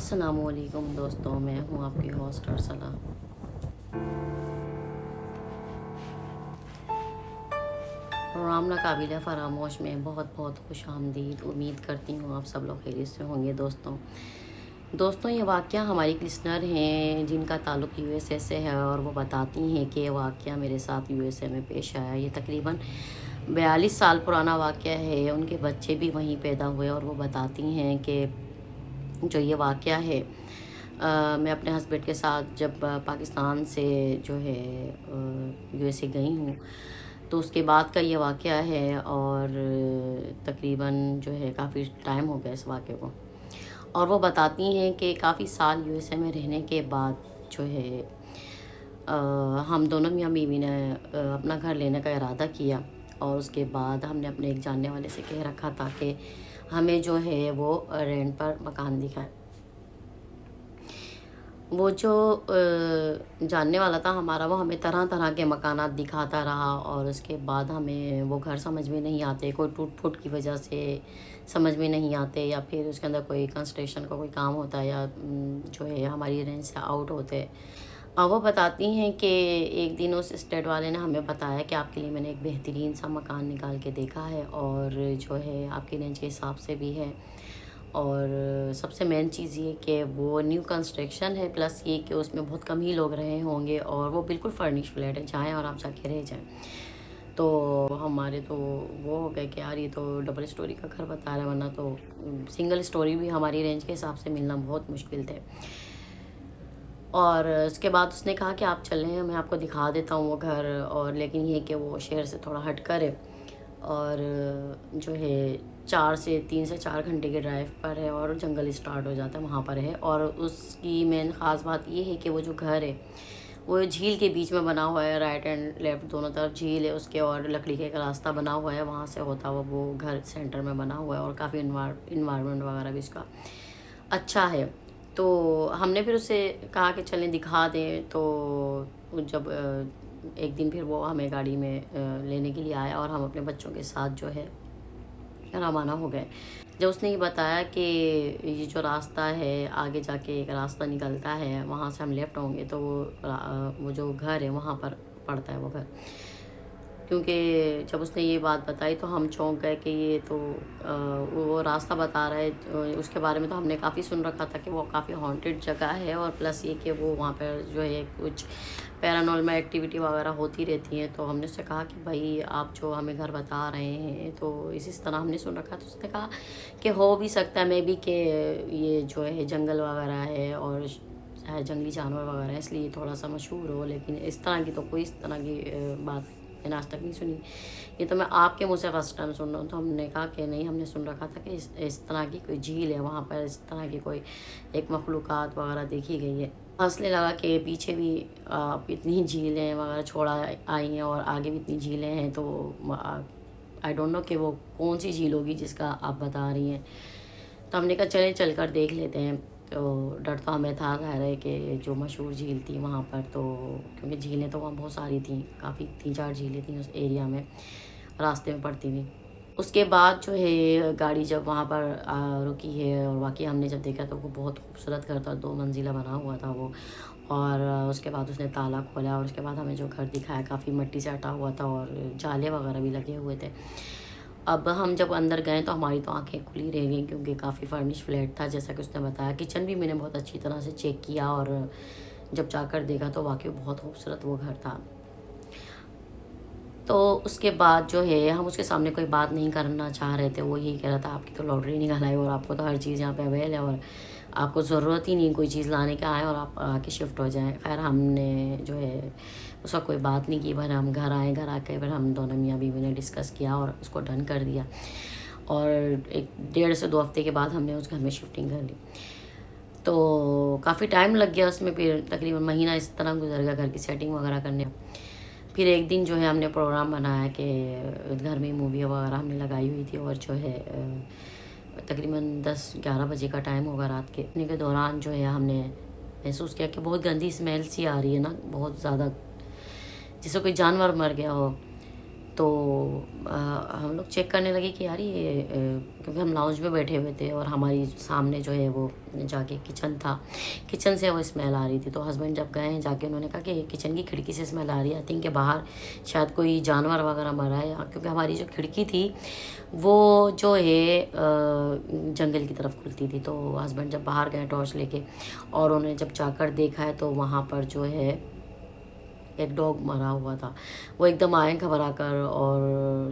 السلام علیکم دوستوں، میں ہوں آپ کی ہوسٹ ارسلہ۔ پروگرام ناقابل فراموش میں بہت بہت خوش آمدید۔ امید کرتی ہوں آپ سب لوگ خیریت سے ہوں گے۔ دوستوں یہ واقعہ ہماری ایک لسنر ہیں جن کا تعلق یو ایس اے سے ہے، اور وہ بتاتی ہیں کہ یہ واقعہ میرے ساتھ یو ایس اے میں پیش آیا۔ یہ تقریباً 42 سال پرانا واقعہ ہے۔ ان کے بچے بھی وہیں پیدا ہوئے، اور وہ بتاتی ہیں کہ جو یہ واقعہ ہے، میں اپنے ہسبینڈ کے ساتھ جب پاکستان سے جو ہے یو ایس اے گئی ہوں تو اس کے بعد کا یہ واقعہ ہے، اور تقریباً جو ہے کافی ٹائم ہو گیا اس واقعے کو۔ اور وہ بتاتی ہیں کہ کافی سال یو ایس اے میں رہنے کے بعد جو ہے ہم دونوں میاں بیوی نے اپنا گھر لینے کا ارادہ کیا، اور اس کے بعد ہم نے اپنے ایک جاننے والے سے کہہ رکھا تھا کہ ہمیں جو ہے وہ رینٹ پر مکان دکھائے۔ وہ جو جاننے والا تھا ہمارا، وہ ہمیں طرح طرح کے مکانات دکھاتا رہا، اور اس کے بعد ہمیں وہ گھر سمجھ میں نہیں آتے، کوئی ٹوٹ پھوٹ کی وجہ سے سمجھ میں نہیں آتے، یا پھر اس کے اندر کوئی کنسٹرکشن کا کوئی کام ہوتا ہے، یا جو ہے ہماری رینج سے آؤٹ ہوتے۔ اور وہ بتاتی ہیں کہ ایک دن اس اسٹیٹ والے نے ہمیں بتایا کہ آپ کے لیے میں نے ایک بہترین سا مکان نکال کے دیکھا ہے، اور جو ہے آپ کی رینج کے حساب سے بھی ہے، اور سب سے مین چیز یہ کہ وہ نیو کنسٹرکشن ہے، پلس یہ کہ اس میں بہت کم ہی لوگ رہے ہوں گے، اور وہ بالکل فرنش فلیٹ ہے، جائیں اور آپ جا کے رہ جائیں۔ تو ہمارے تو وہ ہو گئے کہ یار یہ تو ڈبل اسٹوری کا گھر بتا رہا ہے، ورنہ تو سنگل اسٹوری بھی ہماری رینج کے حساب سے ملنا بہت مشکل تھے۔ اور اس کے بعد اس نے کہا کہ آپ چلیں، میں آپ کو دکھا دیتا ہوں وہ گھر، اور لیکن یہ کہ وہ شہر سے تھوڑا ہٹ کر ہے، اور جو ہے 3 سے 4 گھنٹے کے ڈرائیو پر ہے، اور جنگل اسٹارٹ ہو جاتا ہے وہاں پر ہے۔ اور اس کی مین خاص بات یہ ہے کہ وہ جو گھر ہے وہ جھیل کے بیچ میں بنا ہوا ہے، رائٹ اینڈ لیفٹ دونوں طرف جھیل ہے اس کے، اور لکڑی کا ایک راستہ بنا ہوا ہے، وہاں سے ہوتا ہوا وہ گھر سینٹر میں بنا ہوا ہے، اور کافی انوائرمنٹ وغیرہ بھی اس کا اچھا ہے۔ تو ہم نے پھر اسے کہا کہ چلیں دکھا دیں، تو جب ایک دن پھر وہ ہمیں گاڑی میں لینے کے لیے آیا، اور ہم اپنے بچوں کے ساتھ جو ہے روانہ ہو گئے۔ جب اس نے یہ بتایا کہ یہ جو راستہ ہے آگے جا کے ایک راستہ نکلتا ہے، وہاں سے ہم لیفٹ ہوں گے تو وہ جو گھر ہے وہاں پر پڑتا ہے وہ گھر، کیونکہ جب اس نے یہ بات بتائی تو ہم چونک گئے کہ یہ تو وہ راستہ بتا رہا ہے۔ اس کے بارے میں تو ہم نے کافی سن رکھا تھا کہ وہ کافی ہانٹیڈ جگہ ہے، اور پلس یہ کہ وہ وہاں پر جو ہے کچھ پیرانورمل ایکٹیویٹی وغیرہ ہوتی رہتی ہیں۔ تو ہم نے اس سے کہا کہ بھائی آپ جو ہمیں گھر بتا رہے ہیں تو اسی طرح ہم نے سن رکھا، تو اس نے کہا کہ ہو بھی سکتا ہے میں بھی کہ یہ جو ہے جنگل وغیرہ ہے، اور جنگلی جانور وغیرہ ہے، اس لیے تھوڑا سا مشہور ہو، لیکن اس طرح کی تو کوئی اس طرح کی بات میں نے آج تک نہیں سنی، یہ تو میں آپ کے منہ سے فرسٹ ٹائم سن رہا ہوں۔ تو ہم نے کہا کہ نہیں، ہم نے سن رکھا تھا کہ اس طرح کی کوئی جھیل ہے وہاں پر، اس طرح کی کوئی ایک مخلوقات وغیرہ دیکھی گئی ہے۔ ہنسنے لگا کہ پیچھے بھی اتنی جھیلیں وغیرہ چھوڑا آئی ہیں، اور آگے بھی اتنی جھیلیں ہیں، تو آئی ڈونٹ نو کہ وہ کون سی جھیل ہوگی جس کا آپ بتا رہی ہیں۔ تو ہم نے کہا چلیں چل کر دیکھ لیتے ہیں۔ تو ڈر تو ہمیں تھا ظاہر ہے کہ جو مشہور جھیل تھی وہاں پر، تو کیونکہ جھیلیں تو وہاں بہت ساری تھیں، کافی 3-4 جھیلیں تھیں اس ایریا میں، راستے میں پڑتی تھیں۔ اس کے بعد جو ہے گاڑی جب وہاں پر رکی ہے، اور واقعی ہم نے جب دیکھا تو وہ بہت خوبصورت گھر تھا، 2 منزلہ بنا ہوا تھا وہ، اور اس کے بعد اس نے تالا کھولا، اور اس کے بعد ہمیں جو گھر دکھایا کافی مٹی سے ہٹا ہوا تھا، اور جالے وغیرہ بھی لگے ہوئے تھے۔ اب ہم جب اندر گئے تو ہماری تو آنکھیں کھلی رہ گئیں، کیونکہ کافی فرنش فلیٹ تھا جیسا کہ اس نے بتایا۔ کچن بھی میں نے بہت اچھی طرح سے چیک کیا، اور جب جا کر دیکھا تو واقعی بہت خوبصورت وہ گھر تھا۔ تو اس کے بعد جو ہے ہم اس کے سامنے کوئی بات نہیں کرنا چاہ رہے تھے، وہ یہی کہہ رہا تھا آپ کی تو لاٹری نکل آئی، اور آپ کو تو ہر چیز یہاں پہ اویل ہے، اور آپ کو ضرورت ہی نہیں کوئی چیز لانے کا، آئے اور آپ آ کے شفٹ ہو جائیں۔ خیر ہم نے جو ہے اس وقت کوئی بات نہیں کی، پھر ہم گھر آئے، گھر آ کے پھر ہم دونوں میاں بیوی نے ڈسکس کیا اور اس کو ڈن کر دیا، اور 1.5 سے 2 ہفتے کے بعد ہم نے اس گھر میں شفٹنگ کر لی۔ تو کافی ٹائم لگ گیا اس میں، پھر تقریباً مہینہ اس طرح گزر گیا گھر کی سیٹنگ وغیرہ کرنے۔ پھر ایک دن جو ہے ہم نے پروگرام بنایا کہ گھر میں مووی وغیرہ ہم نے لگائی ہوئی تھی، اور جو ہے تقریباً 10-11 بجے کا ٹائم ہوگا رات کے، اپنے کے دوران جو ہے ہم نے محسوس کیا کہ بہت گندی اسمیل سی آ رہی ہے نا، بہت زیادہ، جیسے کوئی جانور مر گیا ہو۔ تو ہم لوگ چیک کرنے لگے کہ یار یہ کیونکہ ہم لاؤنج میں بیٹھے ہوئے تھے اور ہماری سامنے جو ہے وہ جا کے کچن تھا، کچن سے وہ اسمیل آ رہی تھی. تو ہسبینڈ جب گئے ہیں جا کے انہوں نے کہا کہ کچن کی کھڑکی سے اسمیل آ رہی ہے، آئی تھنک کہ باہر شاید کوئی جانور وغیرہ مرا ہے، کیونکہ ہماری جو کھڑکی تھی وہ جو ہے جنگل کی طرف کھلتی تھی. تو ہسبینڈ جب باہر گئے ٹارچ لے کے اور انہوں نے جب جا کر دیکھا ہے تو وہاں پر جو ہے ایک ڈاگ مرا ہوا تھا. وہ ایک دم آئے گھبرا کر، اور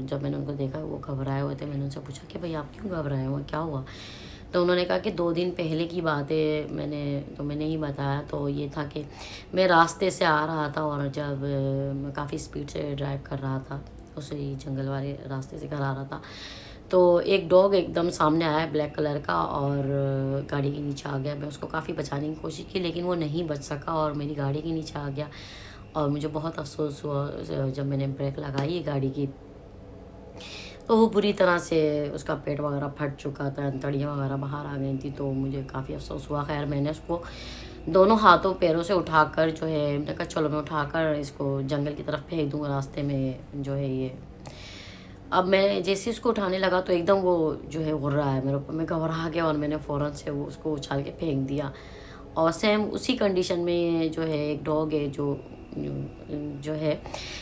جب میں نے ان کو دیکھا وہ گھبرائے ہوئے تھے، میں نے ان سے پوچھا کہ بھائی آپ کیوں گھبرائے ہوئے، کیا ہوا؟ تو انہوں نے کہا کہ 2 دن پہلے کی بات ہے، میں نے نہیں بتایا. تو یہ تھا کہ میں راستے سے آ رہا تھا اور جب میں کافی اسپیڈ سے ڈرائیو کر رہا تھا، اسی جنگل والے راستے سے گھر آ رہا تھا، تو ایک ڈاگ ایک دم سامنے آیا بلیک کلر کا اور گاڑی کے نیچے آ گیا. میں اس کو کافی بچانے کی کوشش کی لیکن وہ نہیں بچ سکا اور میری گاڑی کے نیچے آ گیا. اور مجھے بہت افسوس ہوا جب میں نے بریک لگائی گاڑی کی تو وہ بری طرح سے اس کا پیٹ وغیرہ پھٹ چکا تھا، انتڑیاں وغیرہ باہر آ گئی تھی. تو مجھے کافی افسوس ہوا. خیر میں نے اس کو دونوں ہاتھوں پیروں سے اٹھا کر جو ہے میں نے کہا چلو میں اٹھا کر اس کو جنگل کی طرف پھینک دوں، راستے میں جو ہے یہ. اب میں جیسے اس کو اٹھانے لگا تو ایک دم وہ جو ہے اڑ رہا ہے میرے اوپر، میں گھبرا گیا اور میں نے فوراً سے وہ اس کو اچھال کے پھینک دیا. اور سیم اسی کنڈیشن میں جو ہے ایک ڈاگ ہے جو ہے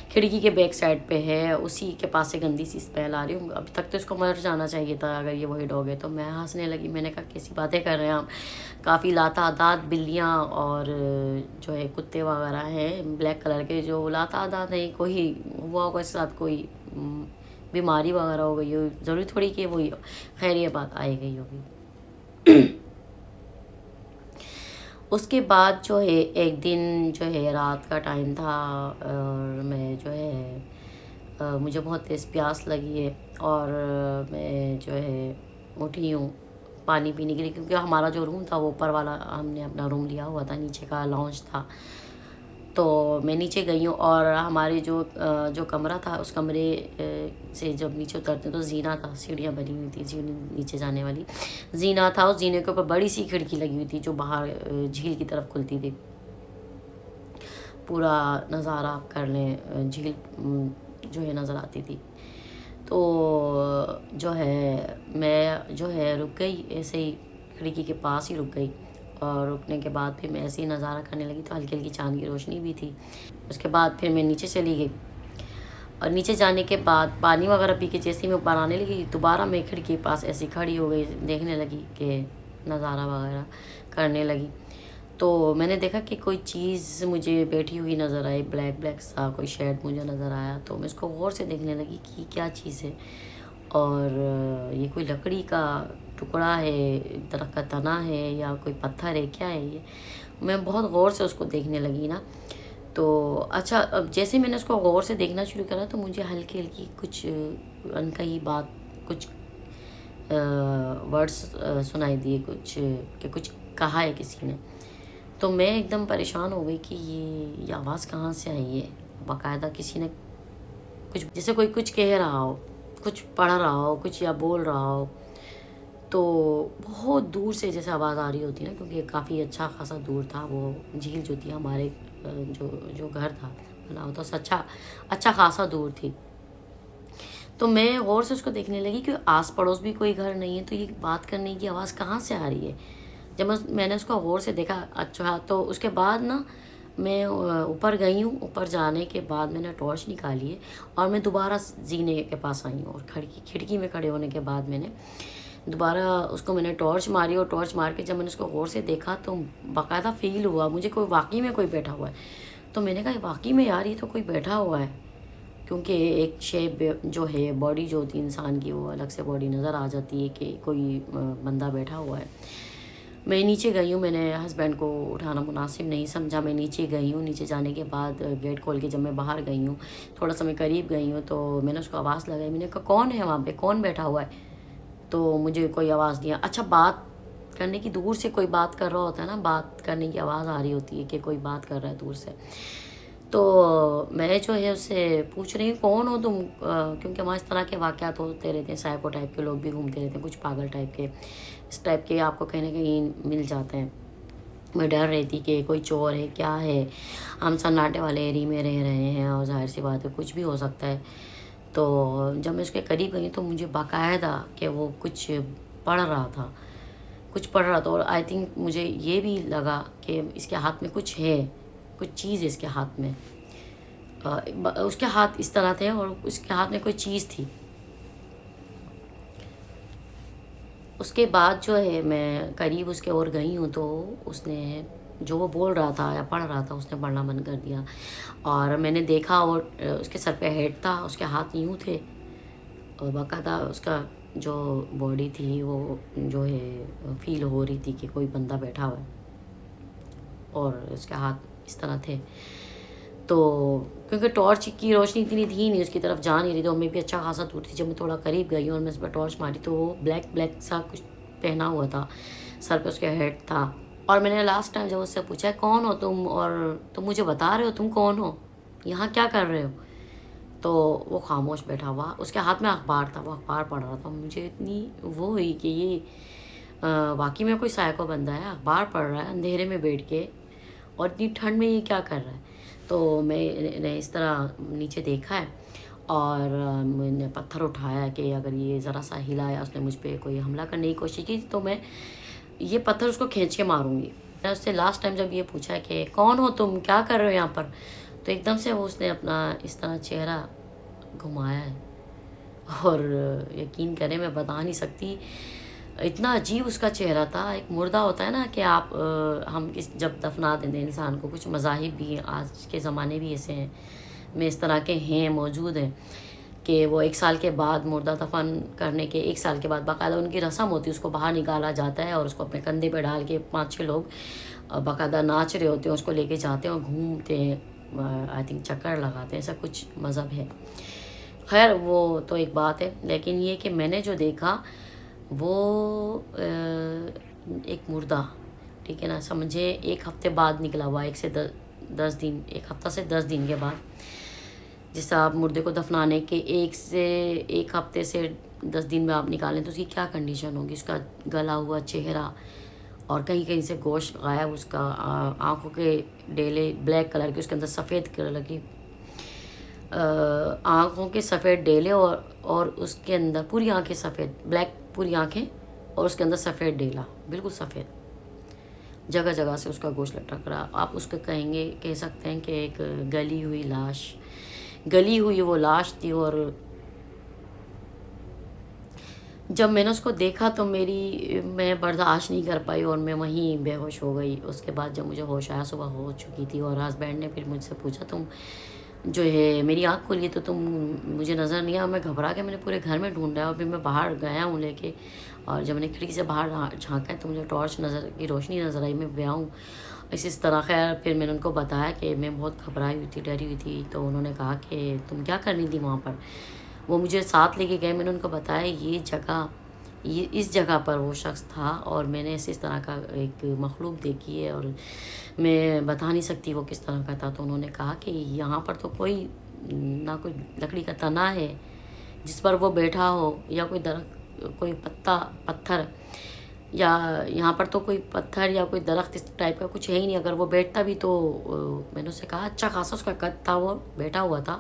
کھڑکی کے بیک سائڈ پہ ہے، اسی کے پاس سے گندی سی اسمیل آ رہی ہوں. ابھی تک تو اس کو مر جانا چاہیے تھا اگر یہ وہی ڈاگ ہے. تو میں ہنسنے لگی، میں نے کہا کیسی باتیں کر رہے ہیں آپ، کافی لاتعداد بلیاں اور جو ہے کتے وغیرہ ہیں بلیک کلر کے، جو لاتعداد نہیں، کوئی ہوا ہوگا اس ساتھ کوئی بیماری وغیرہ ہو گئی ہو، ضروری تھوڑی کہ وہی خیر یہ بات آئی گئی ہوگی. اس کے بعد جو ہے ایک دن جو ہے رات کا ٹائم تھا اور میں جو ہے مجھے بہت تیز پیاس لگی ہے اور میں جو ہے اٹھی ہوں پانی پینے کے لیے، کیونکہ ہمارا جو روم تھا وہ اوپر والا، ہم نے اپنا روم لیا ہوا تھا، نیچے کا لاؤنج تھا. تو میں نیچے گئی ہوں اور ہمارے جو کمرہ تھا اس کمرے سے جب نیچے اترتے تو زینہ تھا، سیڑھیاں بنی ہوئی تھی سیڑھی نیچے جانے والی، زینہ تھا. اس زینے کے اوپر بڑی سی کھڑکی لگی ہوئی تھی جو باہر جھیل کی طرف کھلتی تھی. پورا نظارہ آپ کر لیں، جھیل جو ہے نظر آتی تھی. تو جو ہے میں جو ہے رک گئی ایسے ہی، کھڑکی کے پاس ہی رک گئی. اور رکنے کے بعد پھر میں ایسے ہی نظارہ کرنے لگی تو ہلکی ہلکی چاند کی روشنی بھی تھی. اس کے بعد پھر میں نیچے چلی گئی اور نیچے جانے کے بعد پانی وغیرہ پی کے جیسے ہی میں اوپر آنے لگی دوبارہ میں کھڑکی کے پاس ایسی کھڑی ہو گئی، دیکھنے لگی کہ نظارہ وغیرہ کرنے لگی. تو میں نے دیکھا کہ کوئی چیز مجھے بیٹھی ہوئی نظر آئی، بلیک بلیک سا کوئی شیڈ مجھے نظر آیا. تو میں اس کو غور سے دیکھنے لگی کہ یہ کیا چیز ہے، اور یہ کوئی لکڑی کا ٹکڑا ہے، درخت کا تنا ہے یا کوئی پتھر ہے، کیا ہے یہ. میں بہت غور سے اس کو دیکھنے لگی نا. تو اچھا اب جیسے میں نے اس کو غور سے دیکھنا شروع کرا تو مجھے ہلکی ہلکی کچھ انکہی بات، کچھ ورڈس سنائی دیے، کچھ کہا ہے کسی نے. تو میں ایک دم پریشان ہو گئی کہ یہ آواز کہاں سے آئی ہے. باقاعدہ کسی نے کچھ، جیسے کوئی کچھ کہہ رہا ہو، کچھ پڑھ رہا ہو، کچھ یا بول رہا ہو. تو بہت دور سے جیسے آواز آ رہی ہوتی نا، کیونکہ کافی اچھا خاصا دور تھا وہ جھیل جو تھی، ہمارے جو گھر تھا بنا ہوا تھا اچھا خاصا دور تھی. تو میں غور سے اس کو دیکھنے لگی کہ آس پڑوس بھی کوئی گھر نہیں ہے، تو یہ بات کرنے کی آواز کہاں سے آ رہی ہے. جب میں نے اس کو غور سے دیکھا، اچھا تو اس کے بعد نا میں اوپر گئی ہوں. اوپر جانے کے بعد میں نے ٹارچ نکالی ہے اور میں دوبارہ زینے کے پاس آئی ہوں، اور کھڑکی میں کھڑے ہونے کے بعد میں نے دوبارہ اس کو میں نے ٹارچ ماری، اور ٹارچ مار کے جب میں نے اس کو غور سے دیکھا تو باقاعدہ فیل ہوا مجھے کوئی واقعی میں کوئی بیٹھا ہوا ہے. تو میں نے کہا واقعی میں یار یہ تو کوئی بیٹھا ہوا ہے، کیونکہ ایک شیپ جو ہے باڈی جو ہوتی ہے انسان کی وہ الگ سے باڈی نظر آ جاتی ہے کہ کوئی بندہ بیٹھا ہوا ہے. میں نیچے گئی ہوں، میں نے ہسبینڈ کو اٹھانا مناسب نہیں سمجھا، میں نیچے گئی ہوں. نیچے جانے کے بعد گیٹ کھول کے جب میں باہر گئی ہوں، تھوڑا سا میں قریب گئی ہوں، تو میں نے اس کو آواز لگائی. میں نے کہا کون ہے وہاں پہ، کون بیٹھا ہوا ہے. تو مجھے کوئی آواز نہیں. اچھا بات کرنے کی، دور سے کوئی بات کر رہا ہوتا ہے نا، بات کرنے کی آواز آ رہی ہوتی ہے کہ کوئی بات کر رہا ہے دور سے. تو میں جو ہے اس سے پوچھ رہی ہوں کون ہو تم، کیونکہ وہاں اس طرح کے واقعات ہوتے رہتے ہیں، سائیکو ٹائپ کے لوگ بھی گھومتے رہتے ہیں، کچھ پاگل ٹائپ کے، اس ٹائپ کے آپ کو کہیں نہ کہیں مل جاتے ہیں. میں ڈر رہی تھی کہ کوئی چور ہے، کیا ہے، ہم سناٹے والے ایریے میں رہ رہے ہیں اور ظاہر سی بات ہے کچھ بھی ہو سکتا ہے. تو جب میں اس کے قریب گئی تو مجھے باقاعدہ کہ وہ کچھ پڑھ رہا تھا، اور آئی تھنک مجھے یہ بھی لگا کہ اس کے ہاتھ میں کچھ ہے، کچھ چیز ہے اس کے ہاتھ میں. اس کے ہاتھ اس طرح تھے اور اس کے ہاتھ میں کوئی چیز تھی. اس کے بعد جو ہے میں قریب اس کے اور گئی ہوں تو اس نے جو وہ بول رہا تھا یا پڑھ رہا تھا اس نے پڑھنا بند کر دیا. اور میں نے دیکھا اور اس کے سر پہ ہیڈ تھا، اس کے ہاتھ یوں تھے اور باقاعدہ اس کا جو باڈی تھی وہ جو ہے فیل ہو رہی تھی کہ کوئی بندہ بیٹھا ہوا ہے اور اس کے ہاتھ اس طرح تھے. تو کیونکہ ٹارچ کی روشنی اتنی تھی نہیں، اس کی طرف جا نہیں رہی تو میں بھی اچھا خاصا دور تھی. جب میں تھوڑا قریب گئی اور میں اس پہ ٹارچ ماری تو وہ بلیک سا کچھ پہنا ہوا تھا، سر پہ اس کے ہیڈ تھا. اور میں نے لاسٹ ٹائم جب اس سے پوچھا کون ہو تم، اور تم مجھے بتا رہے ہو تم کون ہو، یہاں کیا کر رہے ہو، تو وہ خاموش بیٹھا ہوا. اس کے ہاتھ میں اخبار تھا، وہ اخبار پڑھ رہا تھا. مجھے اتنی وہ ہوئی کہ یہ واقعی میں کوئی سائیکو بندہ ہے، اخبار پڑھ رہا ہے اندھیرے میں بیٹھ کے اور اتنی ٹھنڈ میں یہ کیا کر رہا ہے. تو میں نے اس طرح نیچے دیکھا ہے اور میں نے پتھر اٹھایا کہ اگر یہ ذرا سا ہلایا، اس نے مجھ پہ کوئی حملہ کرنے کی کوشش کی تو میں یہ پتھر اس کو کھینچ کے ماروں گی. میں اس سے لاسٹ ٹائم جب یہ پوچھا کہ کون ہو تم، کیا کر رہے ہو یہاں پر، تو ایک دم سے اس نے اپنا اس طرح چہرہ گھمایا ہے اور یقین کریں میں بتا نہیں سکتی، اتنا عجیب اس کا چہرہ تھا. ایک مردہ ہوتا ہے نا کہ آپ ہم جب دفنا دیں انسان کو، کچھ مذاہب بھی ہیں آج کے زمانے بھی ایسے ہیں میں اس طرح کے ہیں موجود ہیں کہ وہ 1 سال کے بعد مردہ دفن کرنے کے 1 سال کے بعد باقاعدہ ان کی رسم ہوتی ہے، اس کو باہر نکالا جاتا ہے اور اس کو اپنے کندھے پہ ڈال کے 5-6 لوگ باقاعدہ ناچ رہے ہوتے ہیں، اس کو لے کے جاتے ہیں اور گھومتے ہیں، آئی تھنک چکر لگاتے ہیں، ایسا کچھ مذہب ہے. خیر وہ تو ایک بات ہے، لیکن یہ کہ میں نے جو دیکھا وہ ایک مردہ، ٹھیک ہے نا، سمجھے 1 ہفتے بعد نکلا ہوا، 1 سے 10 دن، 1 ہفتہ سے 10 دن کے بعد. جس طرح آپ مردے کو دفنانے کے 1 ہفتے سے 10 دن میں آپ نکالیں تو اس کی کیا کنڈیشن ہوگی. اس کا گلا ہوا چہرہ اور کہیں کہیں سے گوشت غائب، اس کا آنکھوں کے ڈیلے بلیک کلر کے، اس کے اندر سفید کلر کی آنکھوں کے سفید ڈیلے اور اس کے اندر پوری آنکھیں سفید بلیک، پوری آنکھیں اور اس کے اندر سفید ڈیلا بالکل سفید، جگہ جگہ سے اس کا گوشت لٹک رہا. آپ اس کو کہہ سکتے ہیں کہ ایک گلی ہوئی وہ لاش تھی. اور جب میں نے اس کو دیکھا تو میں برداشت نہیں کر پائی اور میں وہیں بے ہوش ہو گئی. اس کے بعد جب مجھے ہوش آیا صبح ہو چکی تھی اور ہسبینڈ نے پھر مجھ سے پوچھا تم جو ہے میری آنکھ کھلی تو تم مجھے نظر نہیں آیا. میں گھبرا کے میں نے پورے گھر میں ڈھونڈا اور پھر میں باہر گیا ہوں لے کے، اور جب میں نے کھڑکی سے باہر جھانکا تو مجھے ٹارچ کی روشنی نظر آئی، میں گیا ہوں اس طرح. خیر پھر میں نے ان کو بتایا کہ میں بہت گھبرائی ہوئی تھی، ڈری ہوئی تھی. تو انہوں نے کہا کہ تم کیا کرنی تھی وہاں پر. وہ مجھے ساتھ لے کے گئے، میں نے ان کو بتایا اس جگہ پر وہ شخص تھا اور میں نے اس طرح کا ایک مخلوق دیکھی ہے اور میں بتا نہیں سکتی وہ کس طرح کا تھا. تو انہوں نے کہا کہ یہاں پر تو نہ کوئی لکڑی کا تنا ہے جس پر وہ بیٹھا ہو، یا کوئی درخت، کوئی پتھر، یا یہاں پر تو کوئی پتھر یا کوئی درخت اس ٹائپ کا کچھ ہے ہی نہیں. اگر وہ بیٹھتا بھی تو میں نے اس سے کہا اچھا خاصا اس کا قد تھا، وہ بیٹھا ہوا تھا.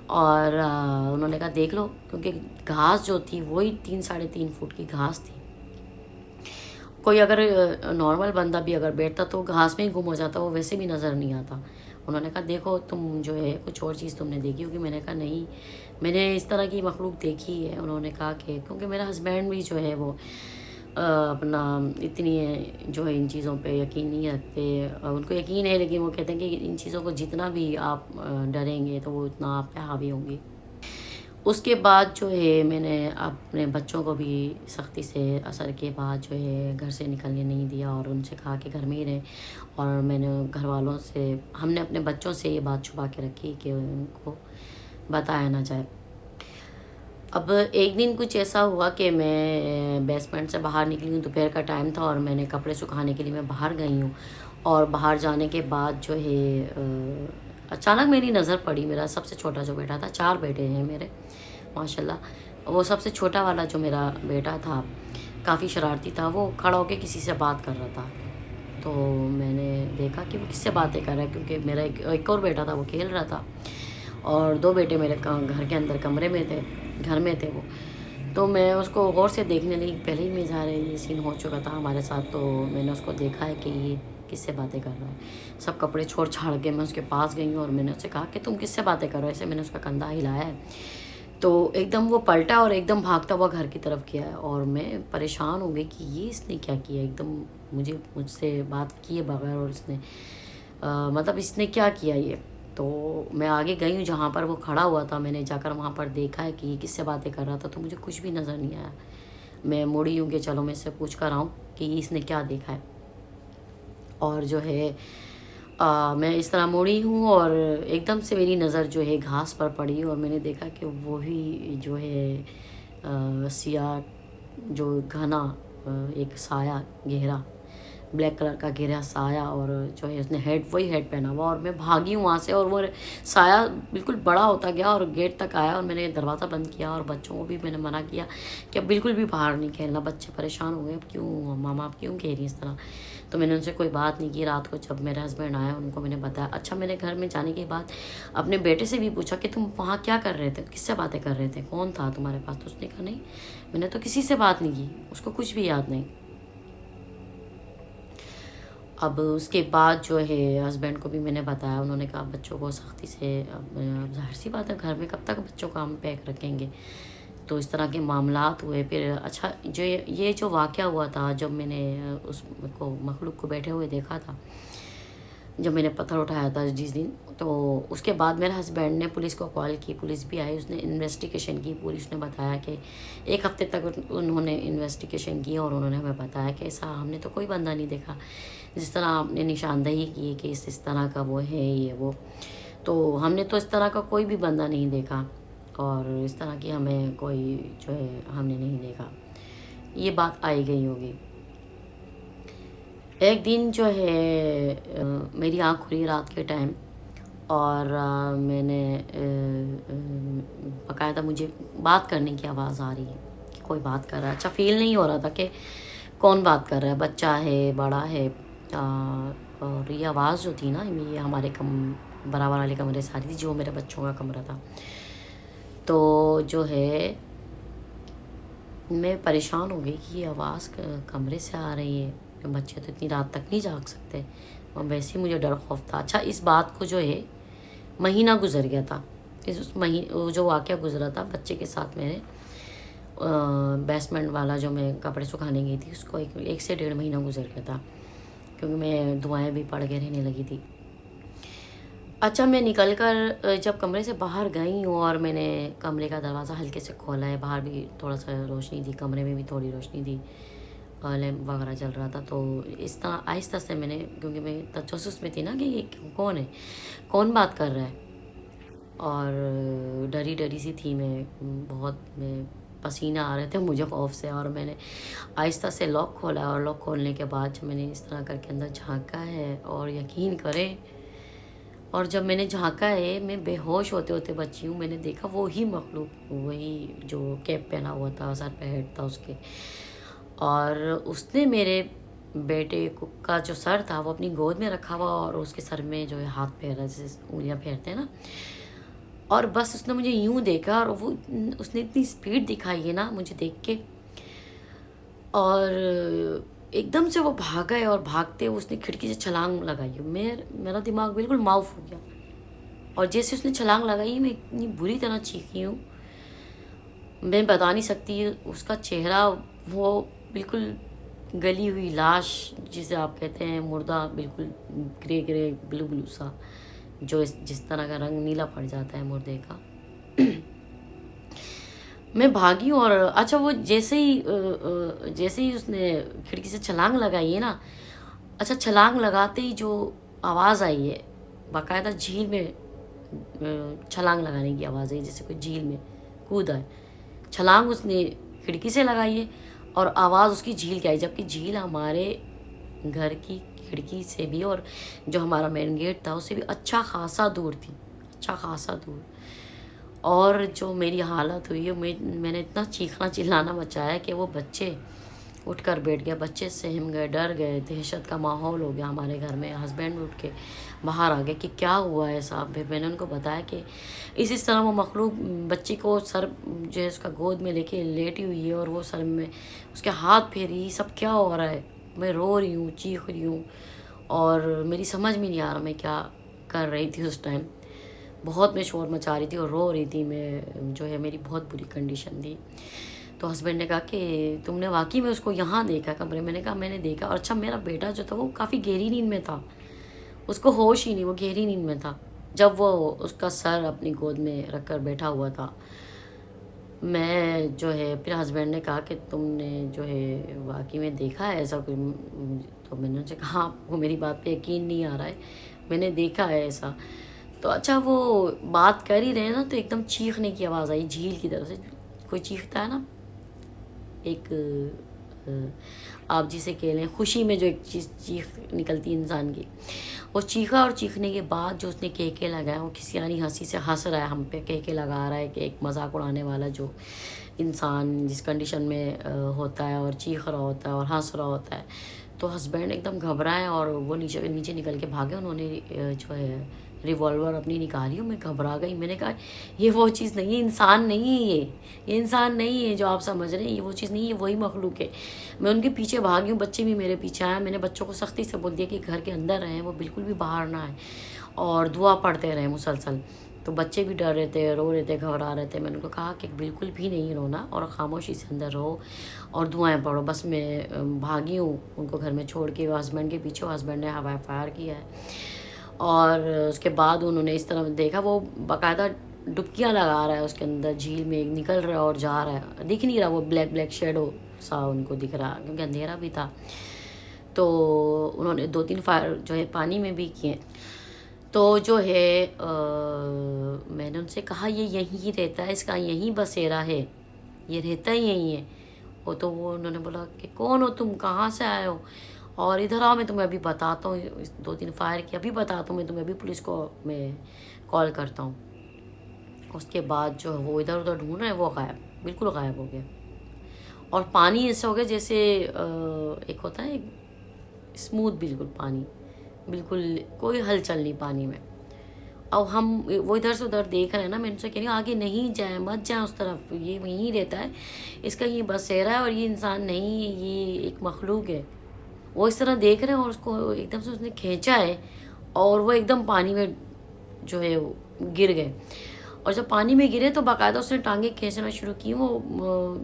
اور انہوں نے کہا دیکھ لو، کیونکہ گھاس جو تھی وہی 3-3.5 فٹ کی گھاس تھی. کوئی اگر نارمل بندہ بھی اگر بیٹھتا تو گھاس میں ہی گم ہو جاتا، وہ ویسے بھی نظر نہیں آتا. انہوں نے کہا دیکھو تم جو ہے کچھ اور چیز تم نے دیکھی ہوگی. میں نے کہا نہیں، میں نے اس طرح کی مخلوق دیکھی ہے. انہوں نے کہا کہ کیونکہ میرا ہسبینڈ بھی جو ہے وہ اپنا اتنی جو ہے ان چیزوں پہ یقین نہیں رکھتے. ان کو یقین ہے لیکن وہ کہتے ہیں کہ ان چیزوں کو جتنا بھی آپ ڈریں گے تو وہ اتنا آپ پہ حاوی ہوں گی. اس کے بعد جو ہے میں نے اپنے بچوں کو بھی سختی سے اثر کے بعد جو ہے گھر سے نکلنے نہیں دیا اور ان سے کہا کہ گھر میں ہی رہیں. اور میں نے گھر والوں سے، ہم نے اپنے بچوں سے یہ بات چھپا کے رکھی کہ ان کو بتایا نہ جائے. اب ایک دن کچھ ایسا ہوا کہ میں بیسمنٹ سے باہر نکلی ہوں، دوپہر کا ٹائم تھا اور میں نے کپڑے سکھانے کے لیے میں باہر گئی ہوں. اور باہر جانے کے بعد جو ہے اچانک میری نظر پڑی، میرا سب سے چھوٹا جو بیٹا تھا، 4 بیٹے ہیں میرے ماشاءاللہ، وہ سب سے چھوٹا والا جو میرا بیٹا تھا کافی شرارتی تھا، وہ کھڑا ہو کے کسی سے بات کر رہا تھا. تو میں نے دیکھا کہ وہ کس سے باتیں کر رہا ہے، کیونکہ میرا ایک اور بیٹا تھا وہ کھیل رہا تھا. اور 2 بیٹے میرے گھر کے اندر کمرے میں تھے، گھر میں تھے وہ. تو میں اس کو غور سے دیکھنے لگی. پہلے ہی میں ظاہر ہے یہ سین ہو چکا تھا ہمارے ساتھ، تو میں نے اس کو دیکھا ہے کہ یہ کس سے باتیں کر رہا ہے. سب کپڑے چھوڑ چھاڑ کے میں اس کے پاس گئی ہوں اور میں نے اس سے کہا کہ تم کس سے باتیں کر رہے ہو. ایسے میں نے اس کا کندھا ہلایا ہے تو ایک دم وہ پلٹا اور ایک دم بھاگتا ہوا گھر کی طرف گیا ہے. اور میں پریشان ہو گئی کہ یہ اس نے کیا کیا. ایک دم مجھ سے بات کیے بغیر، اور اس نے مطلب اس نے کیا کیا یہ. تو میں آگے گئی ہوں جہاں پر وہ کھڑا ہوا تھا. میں نے جا کر وہاں پر دیکھا ہے کہ یہ کس سے باتیں کر رہا تھا، تو مجھے کچھ بھی نظر نہیں آیا. میں مڑی ہوں کہ چلو میں اس سے پوچھ کر آؤں کہ اس نے کیا دیکھا ہے. اور جو ہے میں اس طرح مڑی ہوں اور ایک دم سے میری نظر جو ہے گھاس پر پڑی اور میں نے دیکھا کہ وہی جو ہے سیاہ جو گھنا ایک سایہ گہرا بلیک کلر کا گہرا سایہ، اور جو ہے اس نے وہی ہیڈ پہنا ہوا. اور میں بھاگی ہوں وہاں سے اور وہ سایہ بالکل بڑا ہوتا گیا اور گیٹ تک آیا. اور میں نے دروازہ بند کیا اور بچوں کو بھی میں نے منع کیا کہ اب بالکل بھی باہر نہیں کھیلنا. بچے پریشان ہو گئے، اب کیوں ماما آپ کیوں کہہ رہی ہیں اس طرح. تو میں نے ان سے کوئی بات نہیں کی. رات کو جب میرے ہسبینڈ آیا ان کو میں نے بتایا. اچھا میں نے گھر میں جانے کے بعد اپنے بیٹے سے بھی پوچھا کہ تم وہاں کیا کر رہے تھے، کس سے باتیں کر رہے تھے، کون تھا تمہارے پاس. تو اس نے کہا نہیں میں نے تو کسی سے بات نہیں کی، اس کو کچھ بھی یاد نہیں. اب اس کے بعد جو ہے ہسبینڈ کو بھی میں نے بتایا. انہوں نے کہا بچوں کو سختی سے، اب ظاہر سی بات ہے گھر میں کب تک بچوں کو ہم پیک رکھیں گے. تو اس طرح کے معاملات ہوئے. پھر اچھا یہ جو واقعہ ہوا تھا جب میں نے اس کو مخلوق کو بیٹھے ہوئے دیکھا تھا، جب میں نے پتھر اٹھایا تھا جس دن، تو اس کے بعد میرے ہسبینڈ نے پولیس کو کال کی. پولیس بھی آئی، اس نے انویسٹیگیشن کی پوری. اس نے بتایا کہ 1 ہفتے تک انہوں نے انویسٹیگیشن کی اور انہوں نے ہمیں بتایا کہ ایسا ہم نے تو کوئی بندہ نہیں دیکھا جس طرح آپ نے نشاندہی کی کہ اس طرح کا وہ ہے یہ وہ. تو ہم نے تو اس طرح کا کوئی بھی بندہ نہیں دیکھا اور اس طرح کی ہمیں کوئی جو ہے ہم نے نہیں دیکھا. یہ بات آئی گئی ہوگی. ایک دن جو ہے میری آنکھ کھلی رات کے ٹائم اور میں نے باقاعدہ مجھے بات کرنے کی آواز آ رہی ہے کہ کوئی بات کر رہا ہے. اچھا فیل نہیں ہو رہا تھا کہ کون بات کر رہا ہے، بچہ ہے بڑا ہے. اور یہ آواز جو تھی نا یہ ہمارے برابر والے کمرے سے آ رہی تھی جو میرے بچوں کا کمرہ تھا. تو جو ہے میں پریشان ہو گئی کہ یہ آواز کمرے سے آ رہی ہے. بچے تو اتنی رات تک نہیں جاگ سکتے اور ویسے ہی مجھے ڈر خوف تھا. اچھا اس بات کو جو ہے مہینہ گزر گیا تھا. جو واقعہ گزرا تھا بچے کے ساتھ میرے بیسمنٹ والا جو میں کپڑے سکھانے گئی تھی، اس کو 1 سے 1.5 مہینہ گزر گیا تھا کیونکہ میں دعائیں بھی پڑھ کے رہنے لگی تھی. اچھا میں نکل کر جب کمرے سے باہر گئی ہوں اور میں نے کمرے کا دروازہ ہلکے سے کھولا ہے، باہر بھی تھوڑا سا روشنی تھی، کمرے میں بھی تھوڑی روشنی تھی، لیمپ وغیرہ چل رہا تھا. تو اس طرح آہستہ سے میں نے، کیونکہ میں تجسس میں تھی نا کہ یہ کون ہے، کون بات کر رہا ہے، اور ڈری ڈری سی تھی میں بہت. میں پسینہ آ رہے تھے مجھے خوف سے. اور میں نے آہستہ سے لاک کھولا اور لاک کھولنے کے بعد جب میں نے اس طرح کر کے اندر جھانکا ہے اور یقین کریں، اور جب میں نے جھانکا ہے میں بے ہوش ہوتے ہوتے بچی ہوں. میں نے دیکھا وہی مخلوق، وہی جو کیپ پہنا ہوا تھا، سر پہ ہیڈ تھا اس کے، اور اس نے میرے بیٹے کا جو سر تھا وہ اپنی گود میں رکھا ہوا اور اس کے سر میں جو ہے ہاتھ پھیرا جیسے انگلیاں پھیرتے ہیں نا. اور بس اس نے مجھے یوں دیکھا اور اس نے اتنی سپیڈ دکھائی ہے نا مجھے دیکھ کے، اور ایک دم سے وہ بھاگا ہے اور بھاگتے اس نے کھڑکی سے چھلانگ لگائی. میرا دماغ بالکل معاف ہو گیا اور جیسے اس نے چھلانگ لگائی میں اتنی بری طرح چیخی ہوں میں بتا نہیں سکتی. اس کا چہرہ وہ بالکل گلی ہوئی لاش جسے آپ کہتے ہیں مردہ، بالکل گرے گرے بلو بلو سا، جو جس طرح کا رنگ نیلا پڑ جاتا ہے مردے کا. میں بھاگی ہوں اور اچھا وہ جیسے ہی اس نے کھڑکی سے چھلانگ لگائی ہے نا، اچھا چھلانگ لگاتے ہی جو آواز آئی ہے باقاعدہ جھیل میں چھلانگ لگانے کی آواز ہے، جیسے کوئی جھیل میں کودا ہے. چھلانگ اس نے کھڑکی سے لگائی ہے اور آواز اس کی جھیل کی آئی، جبکہ جھیل ہمارے گھر کی کھڑکی سے بھی اور جو ہمارا مین گیٹ تھا اس سے بھی اچھا خاصا دور تھی، اچھا خاصا دور. اور جو میری حالت ہوئی ہے، میں نے اتنا چیخنا چلانا مچایا کہ وہ بچے اٹھ کر بیٹھ گیا، بچے سہم گئے، ڈر گئے، دہشت کا ماحول ہو گیا ہمارے گھر میں. ہسبینڈ بھی اٹھ کے باہر آ گئے کہ کیا ہوا ہے صاحب. پھر میں نے ان کو بتایا کہ اس طرح وہ مخلوق بچی کو سر جو ہے اس کا گود میں لے کے لیٹی ہوئی ہے اور وہ سر میں اس کے ہاتھ پھیری. سب کیا ہو رہا ہے؟ میں رو رہی ہوں، چیخ رہی ہوں، اور میری سمجھ میں نہیں آ رہا میں کیا کر رہی تھی اس ٹائم. بہت میں شور مچا رہی تھی اور رو رہی تھی میں، جو ہے میری بہت بری کنڈیشن تھی. تو ہسبینڈ نے کہا کہ تم نے واقعی میں اس کو یہاں دیکھا کمرے؟ میں نے کہا میں نے دیکھا. اور اچھا میرا بیٹا جو تھا وہ کافی گہری نیند میں تھا، اس کو ہوش ہی نہیں، وہ گہری نیند میں تھا جب وہ اس کا سر اپنی گود میں رکھ کر بیٹھا ہوا تھا. میں جو ہے پھر ہسبینڈ نے کہا کہ تم نے جو ہے واقعی میں دیکھا ہے ایسا کوئی؟ تو میں نے ان سے کہا آپ کو میری بات پہ یقین نہیں آ رہا ہے، میں نے دیکھا ہے ایسا. تو اچھا وہ بات کر ہی رہے نا تو ایک دم چیخنے کی آواز آئی جھیل کی طرف سے. کوئی چیختا ہے نا ایک آپ جسے کہہ لیں خوشی میں جو ایک چیز چیخ نکلتی انسان کی، وہ چیخا. اور چیخنے کے بعد جو اس نے کہکے لگایا، وہ کسی یعنی ہنسی سے ہنس رہا ہے ہم پہ، کہکے لگا رہا ہے کہ ایک مذاق اڑانے والا جو انسان جس کنڈیشن میں ہوتا ہے اور چیخ رہا ہوتا ہے اور ہنس رہا ہوتا ہے. تو ہسبینڈ ایک دم گھبرائے اور وہ نیچے نکل کے بھاگے. انہوں نے جو ہے ریوالور اپنی نکالی اور میں گھبرا گئی. میں نے کہا یہ وہ چیز نہیں ہے، انسان نہیں ہے، یہ انسان نہیں ہے جو آپ سمجھ رہے ہیں، یہ وہ چیز نہیں ہے، وہی مخلوق ہے. میں ان کے پیچھے بھاگی ہوں، بچے بھی میرے پیچھے آئے. میں نے بچوں کو سختی سے بول دیا کہ گھر کے اندر رہیں، وہ بالکل بھی باہر نہ آئیں اور دعا پڑھتے رہیں مسلسل. تو بچے بھی ڈر رہے تھے، رو رہے تھے، گھبرا رہے تھے. میں نے ان کو کہا کہ بالکل بھی نہیں رونا اور خاموشی سے اندر رہو اور دعائیں پڑھو. بس میں بھاگی ہوں ان کو گھر میں چھوڑ کے ہسبینڈ کے پیچھے. ہسبینڈ نے ہوائی فائر کیا ہے اور اس کے بعد انہوں نے اس طرح دیکھا وہ باقاعدہ ڈبکیاں لگا رہا ہے اس کے اندر جھیل میں، نکل رہا ہے اور جا رہا ہے. دکھ نہیں رہا، وہ بلیک شیڈو سا ان کو دکھ رہا کیونکہ اندھیرا بھی تھا. تو انہوں نے 2-3 فائر جو ہے پانی میں بھی کیے. تو جو ہے میں نے ان سے کہا یہ یہیں رہتا ہے، اس کا یہیں بسیرا ہے، یہ رہتا ہی یہیں ہے. تو وہ انہوں نے بولا کہ کون ہو تم، کہاں سے آئے ہو، اور ادھر آؤ میں تمہیں ابھی بتاتا ہوں. 2-3 فائر کیا، ابھی بتاتا ہوں میں تمہیں، ابھی پولیس کو میں کال کرتا ہوں. اس کے بعد جو وہ ادھر ادھر ڈھونڈ رہے ہیں، وہ غائب، بالکل غائب ہو گیا. اور پانی ایسا ہو گیا جیسے ایک ہوتا ہے اسموتھ، بالکل پانی، بالکل کوئی ہلچل نہیں پانی میں. اب ہم وہ ادھر سے ادھر دیکھ رہے ہیں نا. میں ان سے کہہ رہی ہوں آگے نہیں جائیں، مت جائیں اس طرف، یہ وہیں رہتا ہے، اس کا یہ بسیرا ہے اور یہ انسان نہیں ہے، یہ ایک مخلوق ہے. وہ اس طرح دیکھ رہے ہیں اور اس کو ایک دم سے اس نے کھینچا ہے اور وہ ایک دم پانی میں جو ہے گر گئے. اور جب پانی میں گرے تو باقاعدہ اس نے ٹانگیں کھینچنا شروع کی. وہ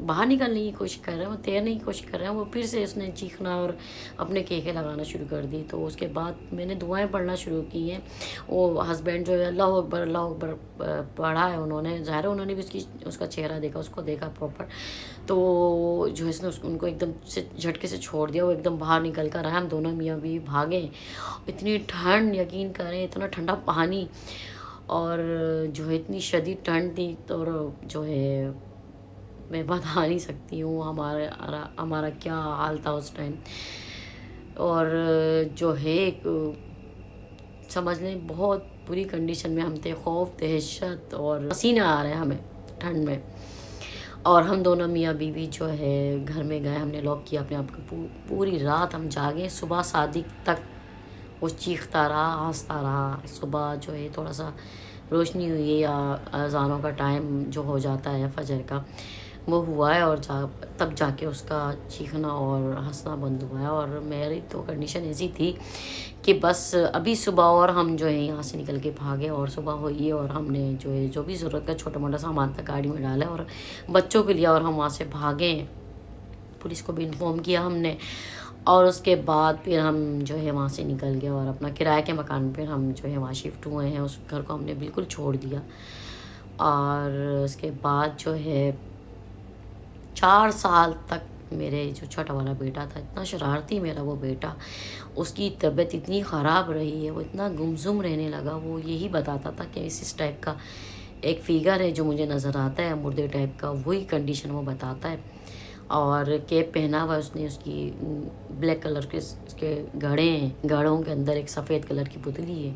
باہر نکلنے کی کوشش کر رہے ہیں، وہ تیرنے کی کوشش کر رہے ہیں. وہ پھر سے اس نے چیخنا اور اپنے کہکے لگانا شروع کر دی. تو اس کے بعد میں نے دعائیں پڑھنا شروع کی ہیں. وہ ہسبینڈ جو ہے اللہ اکبر اللہ اکبر پڑھا ہے انہوں نے. ظاہر ہے انہوں نے بھی اس کا چہرہ دیکھا، اس کو دیکھا پراپر. تو جو ہے اس نے ان کو ایک دم سے جھٹکے سے چھوڑ دیا. وہ ایک دم باہر نکل کر آئے. ہم دونوں میاں بیوی بھاگے. اتنی ٹھنڈ، یقین کریں اتنا ٹھنڈا پانی اور جو ہے اتنی شدید ٹھنڈ تھی. تو جو ہے میں بتا نہیں سکتی ہوں ہمارا کیا حال تھا اس ٹائم. اور جو ہے سمجھ لیں بہت بری کنڈیشن میں ہم تھے. خوف، دہشت اور پسینہ آ رہے ہیں ہمیں ٹھنڈ میں. اور ہم دونوں میاں بیوی جو ہے گھر میں گئے. ہم نے لاک کیا اپنے آپ کو. پوری رات ہم جاگے. صبح صادق تک وہ چیختا رہا، ہنستا رہا. صبح جو ہے تھوڑا سا روشنی ہوئی ہے یا اذانوں کا ٹائم جو ہو جاتا ہے فجر کا، وہ ہوا ہے اور تب جا کے اس کا چیخنا اور ہنسنا بند ہوا ہے. اور میری تو کنڈیشن ایسی تھی کہ بس ابھی صبح اور ہم جو ہے یہاں سے نکل کے بھاگے. اور صبح ہوئی اور ہم نے جو ہے جو بھی ضرورت کا چھوٹا موٹا سامان تھا گاڑی میں ڈالا اور بچوں کے لیا اور ہم وہاں سے بھاگے. پولیس کو بھی انفارم کیا ہم نے. اور اس کے بعد پھر ہم جو ہے وہاں سے نکل گئے اور اپنا کرائے کے مکان پہ ہم جو ہے وہاں شفٹ ہوئے ہیں. اس گھر کو ہم نے بالکل چھوڑ دیا. اور اس کے بعد جو ہے 4 سال تک میرے جو چھوٹا والا بیٹا تھا، اتنا شرارتی میرا وہ بیٹا، اس کی طبیعت اتنی خراب رہی ہے، وہ اتنا گمسم رہنے لگا. وہ یہی بتاتا تھا کہ اس ٹائپ کا ایک فیگر ہے جو مجھے نظر آتا ہے مردے ٹائپ کا، وہی کنڈیشن وہ بتاتا ہے. اور کیپ پہنا ہوا اس نے، اس کی بلیک کلر کے اس کے گھڑے ہیں. گھڑوں کے اندر ایک سفید کلر کی پتلی ہے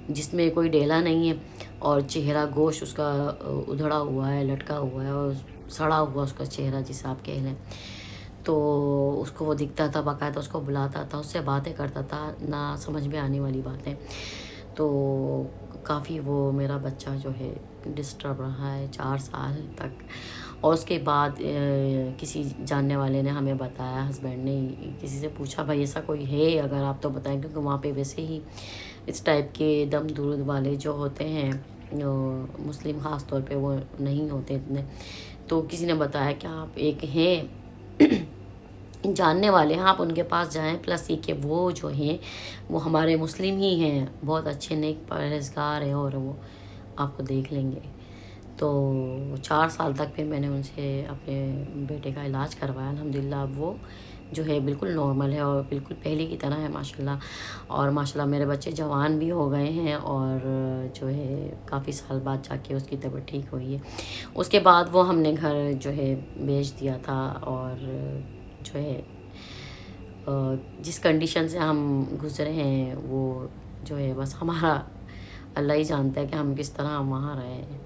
جس میں کوئی ڈیلا نہیں ہے. اور چہرہ گوشت اس کا ادھڑا ہوا ہے، لٹکا ہوا ہے اور سڑا ہوا اس کا چہرہ جسے آپ کہہ لیں. تو اس کو وہ دکھتا تھا، باقاعدہ اس کو بلاتا تھا، اس سے باتیں کرتا تھا، نہ سمجھ میں آنے والی باتیں. تو کافی وہ میرا بچہ جو ہے ڈسٹرب رہا ہے 4 سال تک. اور اس کے بعد کسی جاننے والے نے ہمیں بتایا، ہسبینڈ نے کسی سے پوچھا بھائی ایسا کوئی ہے اگر آپ تو بتائیں، کیونکہ وہاں پہ ویسے ہی اس ٹائپ کے دم درود والے جو ہوتے ہیں مسلم خاص طور پہ وہ نہیں ہوتے اتنے. تو کسی نے بتایا کہ آپ ایک ہیں جاننے والے ہیں، آپ ان کے پاس جائیں، پلس یہ کہ وہ جو ہیں وہ ہمارے مسلم ہی ہیں، بہت اچھے نیک پرہیزگار ہیں اور وہ آپ کو دیکھ لیں گے. تو 4 سال تک پھر میں نے ان سے اپنے بیٹے کا علاج کروایا. الحمدللہ اب وہ جو ہے بالکل نارمل ہے اور بالکل پہلے کی طرح ہے ماشاءاللہ. اور ماشاءاللہ میرے بچے جوان بھی ہو گئے ہیں اور جو ہے کافی سال بعد جا کے اس کی طبیعت ٹھیک ہوئی ہے. اس کے بعد وہ ہم نے گھر جو ہے بیچ دیا تھا اور جو ہے جس کنڈیشن سے ہم گزرے ہیں وہ جو ہے بس ہمارا اللہ ہی جانتا ہے کہ ہم کس طرح وہاں رہے ہیں.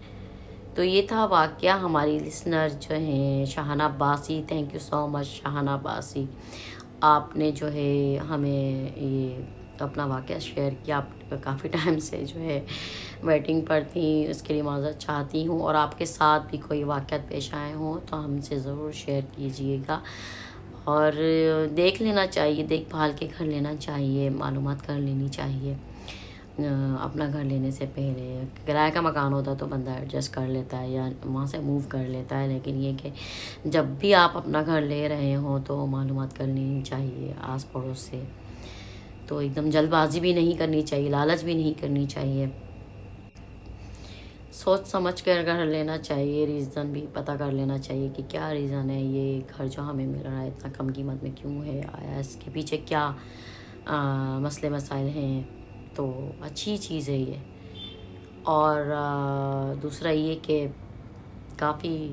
تو یہ تھا واقعہ. ہماری لسنر جو ہیں شاہانہ عباسی، تھینک یو سو مچ شاہانہ عباسی، آپ نے جو ہے ہمیں یہ اپنا واقعہ شیئر کیا. آپ کافی ٹائم سے جو ہے ویٹنگ پر تھیں، اس کے لیے معذرت چاہتی ہوں. اور آپ کے ساتھ بھی کوئی واقعات پیش آئے ہوں تو ہم سے ضرور شیئر کیجیے گا. اور دیکھ لینا چاہیے، دیکھ بھال کے گھر لینا چاہیے، معلومات کر لینی چاہیے اپنا گھر لینے سے پہلے. کرایہ کا مکان ہوتا ہے تو بندہ ایڈجسٹ کر لیتا ہے یا وہاں سے موو کر لیتا ہے، لیکن یہ کہ جب بھی آپ اپنا گھر لے رہے ہوں تو معلومات کر لینی چاہیے آس پڑوس سے. تو ایک دم جلد بازی بھی نہیں کرنی چاہیے، لالچ بھی نہیں کرنی چاہیے، سوچ سمجھ کر گھر لینا چاہیے. ریزن بھی پتہ کر لینا چاہیے کہ کیا ریزن ہے یہ گھر جو ہمیں مل رہا ہے اتنا کم قیمت میں کیوں ہے، آیا اس کے پیچھے کیا مسئلے مسائل ہیں. تو اچھی چیز ہے یہ. اور دوسرا یہ کہ کافی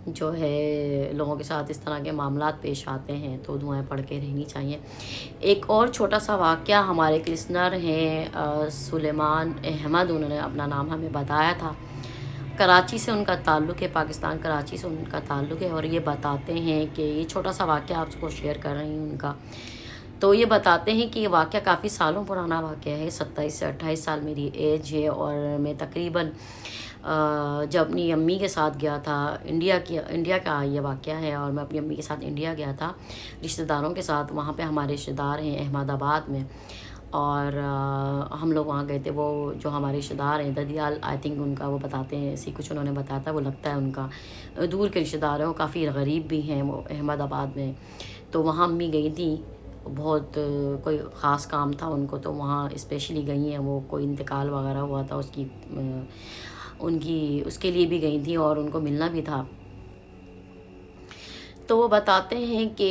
جو ہے لوگوں کے ساتھ اس طرح کے معاملات پیش آتے ہیں تو دعائیں پڑھ کے رہنی چاہیے. ایک اور چھوٹا سا واقعہ، ہمارے ایک لسنر ہیں سلیمان احمد، انہوں نے اپنا نام ہمیں بتایا تھا. کراچی سے ان کا تعلق ہے، پاکستان کراچی سے ان کا تعلق ہے. اور یہ بتاتے ہیں کہ یہ چھوٹا سا واقعہ آپ کو شیئر کر رہی ہوں ان کا. تو یہ بتاتے ہیں کہ یہ واقعہ کافی سالوں پرانا واقعہ ہے. 27 سے 28 سال میری ایج ہے اور میں تقریباً جب اپنی امی کے ساتھ گیا تھا انڈیا کا یہ واقعہ ہے. اور میں اپنی امی کے ساتھ انڈیا گیا تھا رشتہ داروں کے ساتھ. وہاں پہ ہمارے رشتہ دار ہیں احمد آباد میں، اور ہم لوگ وہاں گئے تھے. وہ جو ہمارے رشتہ دار ہیں ددیال آئی تھنک ان کا، وہ بتاتے ہیں ایسی کچھ انہوں نے بتایا تھا، وہ لگتا ہے ان کا دور کے رشتہ دار ہیں، وہ کافی غریب بھی ہیں وہ احمد آباد میں. تو وہاں امی گئی تھیں، بہت کوئی خاص کام تھا ان کو تو وہاں اسپیشلی گئی ہیں. وہ کوئی انتقال وغیرہ ہوا تھا اس کے لیے بھی گئی تھیں اور ان کو ملنا بھی تھا. تو وہ بتاتے ہیں کہ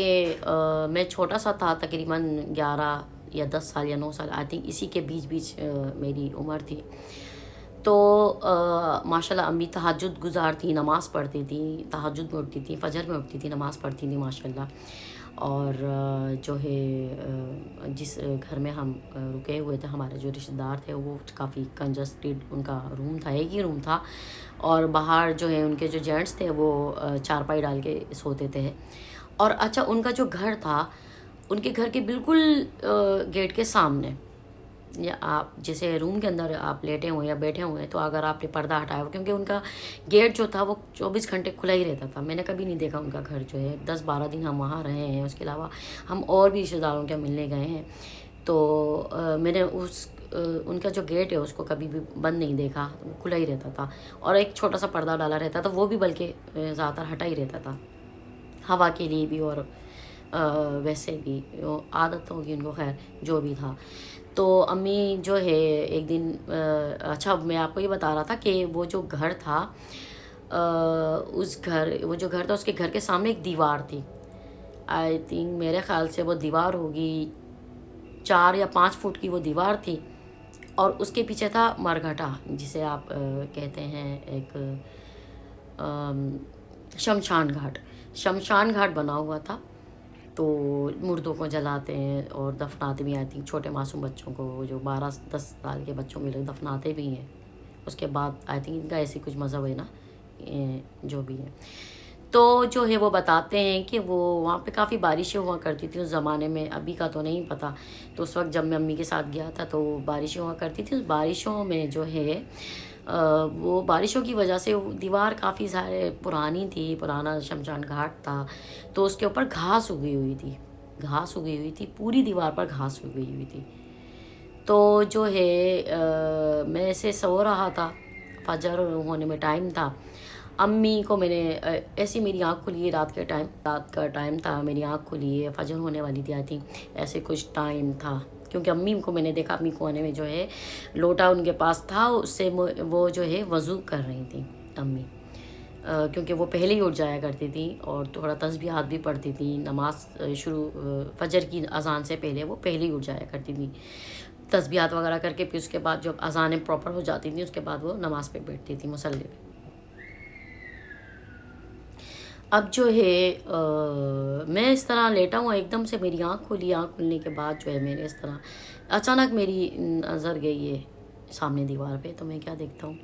میں چھوٹا سا تھا، تقریباً 11 یا 10 سال یا 9 سال آئی تھنک، اسی کے بیچ میری عمر تھی. تو ماشاءاللہ امی تہجد گزار تھی، نماز پڑھتی تھیں، تہجد میں اٹھتی تھیں، فجر میں اٹھتی تھیں، نماز پڑھتی تھیں ماشاءاللہ. اور جو ہے جس گھر میں ہم رکے ہوئے تھے، ہمارے جو رشتہ دار تھے وہ کافی کنجسٹڈ ان کا روم تھا، ایک ہی روم تھا. اور باہر جو ہے ان کے جو جینٹس تھے وہ چارپائی ڈال کے سوتے تھے. اور اچھا ان کا جو گھر تھا، ان کے گھر کے بالکل گیٹ کے سامنے، یا آپ جیسے روم کے اندر آپ لیٹے ہوئے یا بیٹھے ہوئے ہیں تو اگر آپ نے پردہ ہٹایا ہو، کیونکہ ان کا گیٹ جو تھا وہ 24 گھنٹے کھلا ہی رہتا تھا. میں نے کبھی نہیں دیکھا ان کا گھر جو ہے، 10-12 دن ہم وہاں رہے ہیں، اس کے علاوہ ہم اور بھی رشتہ داروں کے ملنے گئے ہیں. تو میں نے ان کا جو گیٹ ہے اس کو کبھی بھی بند نہیں دیکھا، کھلا ہی رہتا تھا. اور ایک چھوٹا سا پردہ ڈالا رہتا تھا، وہ بھی بلکہ زیادہ تر ہٹا ہی رہتا تھا ہوا کے لیے بھی اور ویسے بھی عادت ہوگی ان کو، خیر جو بھی تھا. تو امی جو ہے ایک دن اچھا میں آپ کو یہ بتا رہا تھا کہ وہ جو گھر تھا اس کے گھر کے سامنے ایک دیوار تھی. آئی تھنک میرے خیال سے وہ دیوار ہوگی 4 یا 5 فٹ کی وہ دیوار تھی. اور اس کے پیچھے تھا مرگھٹا، جسے آپ کہتے ہیں ایک شمشان گھاٹ بنا ہوا تھا. تو مردوں کو جلاتے ہیں اور دفناتے بھی. آئی تھنک چھوٹے معصوم بچوں کو جو 12-10 سال کے بچوں کو لوگ دفناتے بھی ہیں. اس کے بعد آئی تھنک ان کا ایسی کچھ مذہب ہے نا، جو بھی ہے. تو جو ہے وہ بتاتے ہیں کہ وہ وہاں پہ کافی بارشیں ہوا کرتی تھیں اس زمانے میں، ابھی کا تو نہیں پتہ، تو اس وقت جب میں امی کے ساتھ گیا تھا تو بارشیں ہوا کرتی تھیں. اس بارشوں میں جو ہے وہ بارشوں کی وجہ سے وہ دیوار کافی سارے پرانی تھی، پرانا شمشان گھاٹ تھا، تو اس کے اوپر گھاس اگی ہوئی تھی، گھاس اگی ہوئی تھی، پوری دیوار پر گھاس اگی ہوئی تھی. تو جو ہے میں ایسے سو رہا تھا، فجر ہونے میں ٹائم تھا. امی کو میں نے ایسی میری آنکھ کھلی، رات کا ٹائم تھا، میری آنکھ کھلی ہے، فجر ہونے والی تھی آئی تھنک، ایسے کچھ ٹائم تھا. کیونکہ امی کو میں نے دیکھا، امی کونے میں جو ہے لوٹا ان کے پاس تھا، اس سے وہ جو ہے وضو کر رہی تھیں امی، کیونکہ وہ پہلے ہی اٹھ جایا کرتی تھیں اور تھوڑا تسبیحات بھی پڑھتی تھیں. نماز شروع فجر کی اذان سے پہلے وہ پہلے ہی اٹھ جایا کرتی تھیں، تسبیحات وغیرہ کر کے، پھر اس کے بعد جب اذانیں پراپر ہو جاتی تھیں اس کے بعد وہ نماز پہ بیٹھتی تھی مصلی پہ. اب جو ہے میں اس طرح لیٹا ہوں، ایک دم سے میری آنکھ کھلی. آنکھ کھلنے کے بعد جو ہے میں نے اس طرح اچانک میری نظر گئی ہے سامنے دیوار پہ، تو میں کیا دیکھتا ہوں،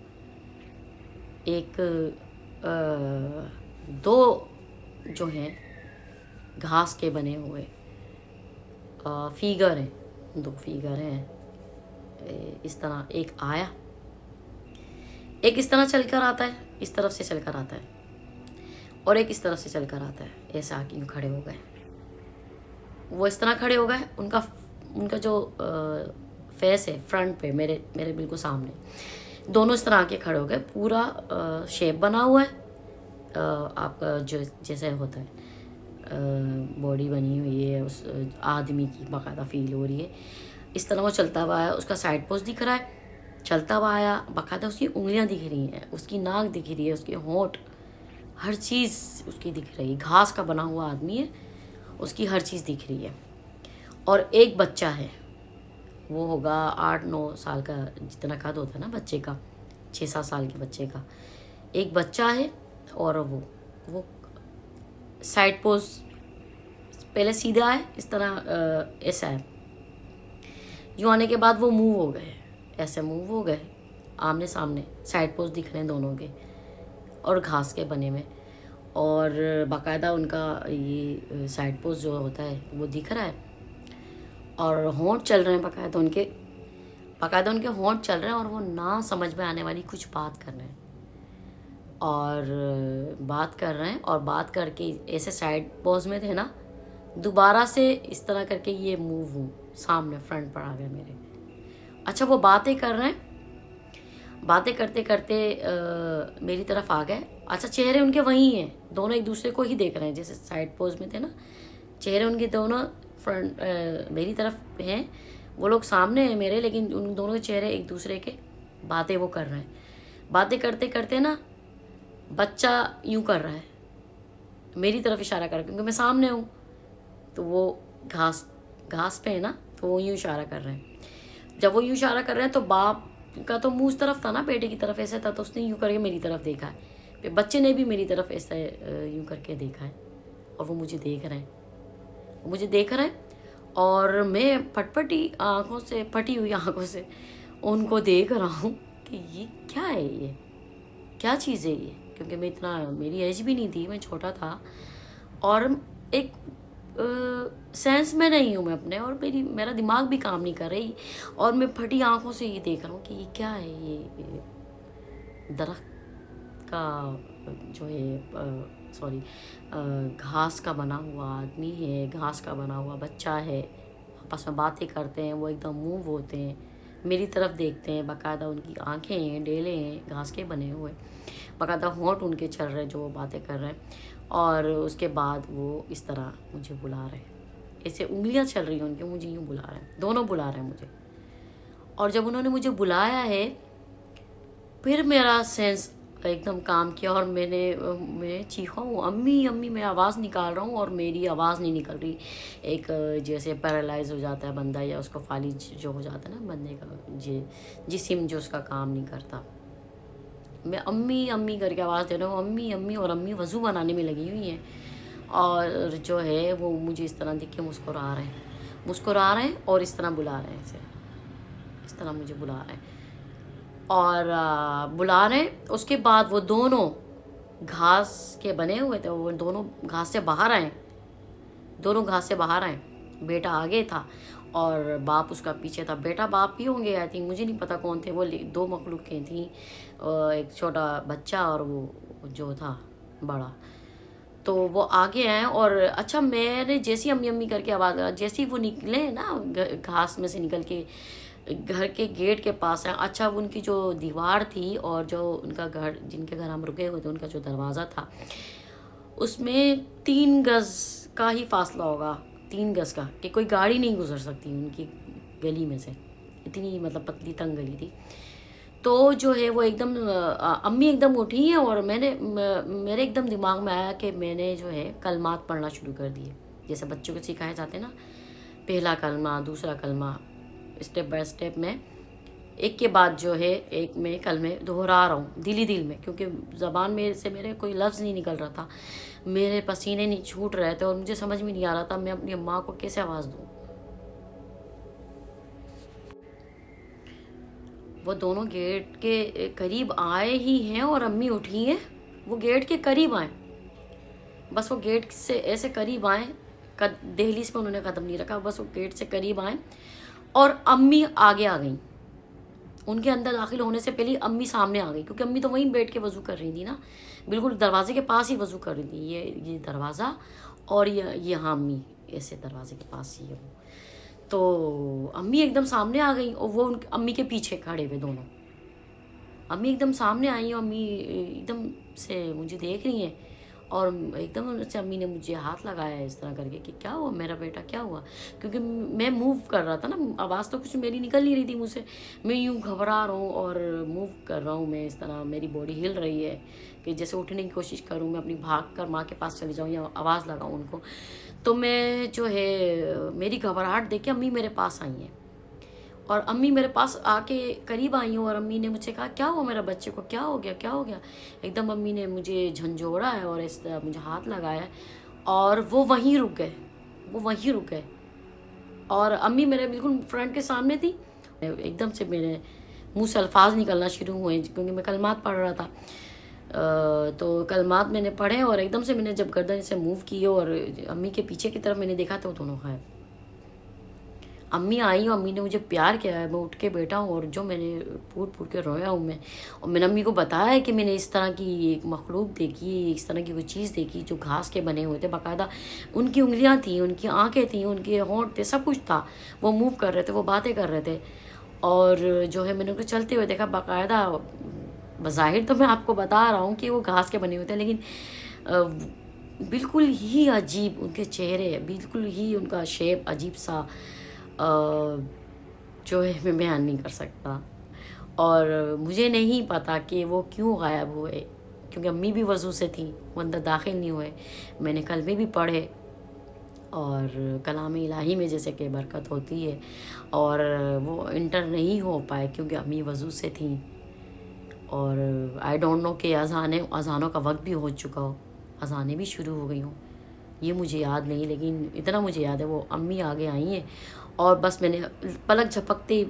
ایک دو جو ہیں گھاس کے بنے ہوئے فیگر ہیں، دو فیگر ہیں اس طرح. ایک آیا، ایک اس طرح چل کر آتا ہے، اس طرف سے چل کر آتا ہے، اور ایک اس طرف سے چل کر آتا ہے. ایسا آ کے یوں کھڑے ہو گئے، وہ اس طرح کھڑے ہو گئے. ان کا جو فیس ہے فرنٹ پہ میرے بالکل سامنے، دونوں اس طرح آ کے کھڑے ہو گئے. پورا شیپ بنا ہوا ہے آپ کا جو جیسے ہوتا ہے، باڈی بنی ہوئی ہے اس آدمی کی، باقاعدہ فیل ہو رہی ہے. اس طرح وہ چلتا ہوا آیا، اس کا سائڈ پوز دکھ رہا ہے، چلتا ہوا آیا، باقاعدہ اس کی انگلیاں دکھ رہی ہیں، اس کی ناک دکھ رہی ہے، اس کے ہونٹ، ہر چیز اس کی دکھ رہی ہے. گھاس کا بنا ہوا آدمی ہے، اس کی ہر چیز دکھ رہی ہے. اور ایک بچہ ہے، وہ ہوگا 8-9 سال کا، جتنا قد ہوتا ہے نا بچے کا، 6-7 سال کے بچے کا. ایک بچہ ہے اور وہ سائڈ پوز پہلے سیدھا ہے اس طرح، ایسا ہے. یوں آنے کے بعد وہ موو ہو گئے، ایسے موو ہو گئے آمنے سامنے، سائڈ پوز دکھ رہے ہیں دونوں کے، اور گھاس کے بنے میں. اور باقاعدہ ان کا یہ سائڈ پوز جو ہوتا ہے وہ دکھ رہا ہے، اور ہونٹ چل رہے ہیں باقاعدہ ان کے ہونٹ چل رہے ہیں، اور وہ نہ سمجھ میں آنے والی کچھ بات کر رہے ہیں، اور بات کر رہے ہیں، اور بات کر کے ایسے سائڈ پوز میں تھے نا، دوبارہ سے اس طرح کر کے یہ موو ہوں سامنے فرنٹ پر آ گئے میرے. اچھا وہ باتیں کر رہے ہیں، باتیں کرتے کرتے میری طرف آ گئے. اچھا چہرے ان کے وہیں ہیں، دونوں ایک دوسرے کو ہی دیکھ رہے ہیں، جیسے سائڈ پوز میں تھے نا، چہرے ان کے دونوں فرنٹ میری طرف ہیں، وہ لوگ سامنے ہیں میرے، لیکن ان دونوں کے چہرے ایک دوسرے کے، باتیں وہ کر رہے ہیں. باتیں کرتے کرتے نا بچہ یوں کر رہا ہے میری طرف اشارہ کر، کیونکہ میں سامنے ہوں، تو وہ گھاس پہ ہے نا، تو وہ یوں اشارہ کر رہے ہیں. جب وہ یوں اشارہ کر رہے ہیں تو باپ کا تو منہ اس طرف تھا نا، بیٹے کی طرف ایسے تھا، تو اس نے یوں کر کے میری طرف دیکھا ہے، پھر بچے نے بھی میری طرف ایسے یوں کر کے دیکھا ہے، اور وہ مجھے دیکھ رہے ہیں، اور میں پھٹی ہوئی آنکھوں سے ان کو دیکھ رہا ہوں کہ یہ کیا ہے، یہ کیا چیز ہے یہ. کیونکہ میری ایج بھی نہیں تھی، میں چھوٹا تھا، اور ایک سینس میں نہیں ہوں میں اپنے، اور میرا دماغ بھی کام نہیں کر رہی، اور میں پھٹی آنکھوں سے یہ دیکھ رہا ہوں کہ یہ کیا ہے. یہ درخت کا جو ہے گھاس کا بنا ہوا آدمی ہے، گھاس کا بنا ہوا بچہ ہے، آپس میں باتیں کرتے ہیں، وہ ایک دم موو ہوتے ہیں، میری طرف دیکھتے ہیں، باقاعدہ ان کی آنکھیں ہیں، ڈیلے ہیں گھاس کے بنے ہوئے، باقاعدہ ہونٹ ان کے چل رہے جو وہ باتیں کر رہے ہیں. اور اس کے بعد وہ اس طرح مجھے بلا رہے ہیں، ایسے انگلیاں چل رہی ہیں ان کی، مجھے یوں بلا رہے ہیں، دونوں بلا رہے ہیں مجھے. اور جب انہوں نے مجھے بلایا ہے، پھر میرا سینس ایک دم کام کیا، اور میں چیخا ہوں، امی امی، میں آواز نکال رہا ہوں، اور میری آواز نہیں نکل رہی. ایک جیسے پیرالائز ہو جاتا ہے بندہ، یا اس کو فالج جو ہو جاتا ہے نا بندے کا، جسم جو اس کا کام نہیں کرتا. میں امی امی کر کے آواز دے رہا ہوں، امی امی، اور امی وضو بنانے میں لگی ہوئی ہیں، اور جو ہے وہ مجھے اس طرح دیکھ کے مسکرا رہے ہیں، اور اس طرح بلا رہے ہیں، اس طرح مجھے بلا رہے ہیں، اور بلا رہے ہیں. اس کے بعد وہ دونوں گھاس کے بنے ہوئے تھے، وہ دونوں گھاس سے باہر آئے، دونوں گھاس سے باہر آئے، بیٹا آگے تھا اور باپ اس کا پیچھے تھا۔ بیٹا باپ ہی ہوں گے آئی تھنک، مجھے نہیں پتہ کون تھے وہ، دو مخلوقیں تھیں، ایک چھوٹا بچہ اور وہ جو تھا بڑا۔ تو وہ آگے آئے اور اچھا میں نے جیسی امی امی کر کے آواز لگا، جیسی وہ نکلے نا گھاس میں سے نکل کے گھر کے گیٹ کے پاس آئے، اچھا ان کی جو دیوار تھی اور جو ان کا گھر، جن کے گھر ہم رکے ہوئے تھے، ان کا جو دروازہ تھا اس میں 3 گز کا ہی فاصلہ ہوگا، 3 گز کا، کہ کوئی گاڑی نہیں گزر سکتی ان کی گلی میں سے، اتنی مطلب پتلی تنگ گلی تھی۔ تو جو ہے وہ ایک دم امی ایک دم اٹھی ہیں اور میرے ایک دم دماغ میں آیا کہ میں نے جو ہے کلمات پڑھنا شروع کر دیے، جیسے بچوں کو سکھائے جاتے ہیں نا، پہلا کلمہ، دوسرا کلمہ، اسٹیپ بائی اسٹیپ میں ایک کے بعد جو ہے ایک میں کلمے دہرا رہا ہوں دل میں، کیونکہ زبان میں سے میرے کوئی لفظ نہیں نکل رہا تھا، میرے پسینے نہیں چھوٹ رہے تھے اور مجھے سمجھ میں نہیں آ رہا تھا میں اپنی ماں کو کیسے آواز دوں۔ وہ دونوں گیٹ کے قریب آئے ہی ہیں اور امی اٹھی ہیں، وہ گیٹ کے قریب آئیں، بس وہ گیٹ سے ایسے قریب آئیں، دہلیز پہ انہوں نے قدم نہیں رکھا، بس وہ گیٹ سے قریب آئیں اور امی آگے آ گئیں۔ ان کے اندر داخل ہونے سے پہلے امی سامنے آ گئی، کیونکہ امی تو وہیں بیٹھ کے وضو کر رہی تھی نا، بالکل دروازے کے پاس ہی وضو کر رہی تھی، یہ دروازہ اور یہاں امی ایسے دروازے کے پاس ہی ہے وہ۔ تو امی ایک دم سامنے آ گئیں اور وہ امی کے پیچھے کھڑے ہوئے دونوں، امی ایک دم سامنے آئی اور امی ایک دم سے مجھے دیکھ رہی ہیں اور ایک دم سے امی نے مجھے ہاتھ لگایا اس طرح کر کے کہ کیا ہوا میرا بیٹا، کیا ہوا، کیونکہ میں موو کر رہا تھا نا، آواز تو کچھ میری نکل نہیں رہی تھی مجھ سے، میں یوں گھبرا رہا ہوں اور موو کر رہا ہوں میں اس طرح، میری باڈی ہل رہی ہے کہ جیسے اٹھنے کی کوشش کروں، میں اپنی بھاگ کر ماں کے پاس چلی جاؤں یا آواز لگاؤں ان کو۔ تو میں جو ہے میری گھبراہٹ دیکھ کے امی میرے پاس آئی ہیں اور امی میرے پاس آ کے قریب آئی ہوں اور امی نے مجھ سے کہا کیا ہوا میرا بچے کو، کیا ہو گیا، کیا ہو گیا، ایک دم امی نے مجھے جھنجھوڑا ہے اور اس طرح مجھے ہاتھ لگایا ہے اور وہ وہیں رک گئے، وہ وہیں رک گئے اور امی میرے بالکل فرنٹ کے سامنے تھی، ایک دم سے میرے منہ سے الفاظ نکلنا شروع ہوئے کیونکہ میں کلمات پڑھ رہا تھا۔ تو کلمات میں نے پڑھے اور ایک دم سے میں نے جب گردن سے موو کی اور امی کے پیچھے کی طرف میں نے دیکھا تو وہ دونوں غائب۔ امی آئی اور امی نے مجھے پیار کیا ہے، میں اٹھ کے بیٹھا ہوں اور جو میں نے پھوٹ کے رویا ہوں میں، اور میں نے امی کو بتایا ہے کہ میں نے اس طرح کی ایک مخلوق دیکھی، اس طرح کی کوئی چیز دیکھی جو گھاس کے بنے ہوئے تھے، باقاعدہ ان کی انگلیاں تھیں، ان کی آنکھیں تھیں، ان کے ہونٹ تھے، سب کچھ تھا، وہ موو کر رہے تھے، وہ باتیں کر رہے تھے اور جو ہے میں نے ان کو چلتے ہوئے دیکھا، باقاعدہ بظاہر تو میں آپ کو بتا رہا ہوں کہ وہ گھاس کے بنے ہوئے تھے، لیکن بالکل ہی عجیب ان کے چہرے، بالکل ہی ان کا شیپ عجیب سا جو ہے میں بیان نہیں کر سکتا، اور مجھے نہیں پتا کہ وہ کیوں غائب ہوئے، کیونکہ امی بھی وضو سے تھیں، وہ اندر داخل نہیں ہوئے، میں نے کلمے بھی پڑھے اور کلام الہی میں جیسے کہ برکت ہوتی ہے اور وہ انٹر نہیں ہو پائے کیونکہ امی وضو سے تھیں، اور آئی ڈونٹ نو کہ اذانوں کا وقت بھی ہو چکا ہو، اذانیں بھی شروع ہو گئی ہوں، یہ مجھے یاد نہیں، لیکن اتنا مجھے یاد ہے وہ امی آگے آئی ہیں اور بس میں نے پلک جھپکتے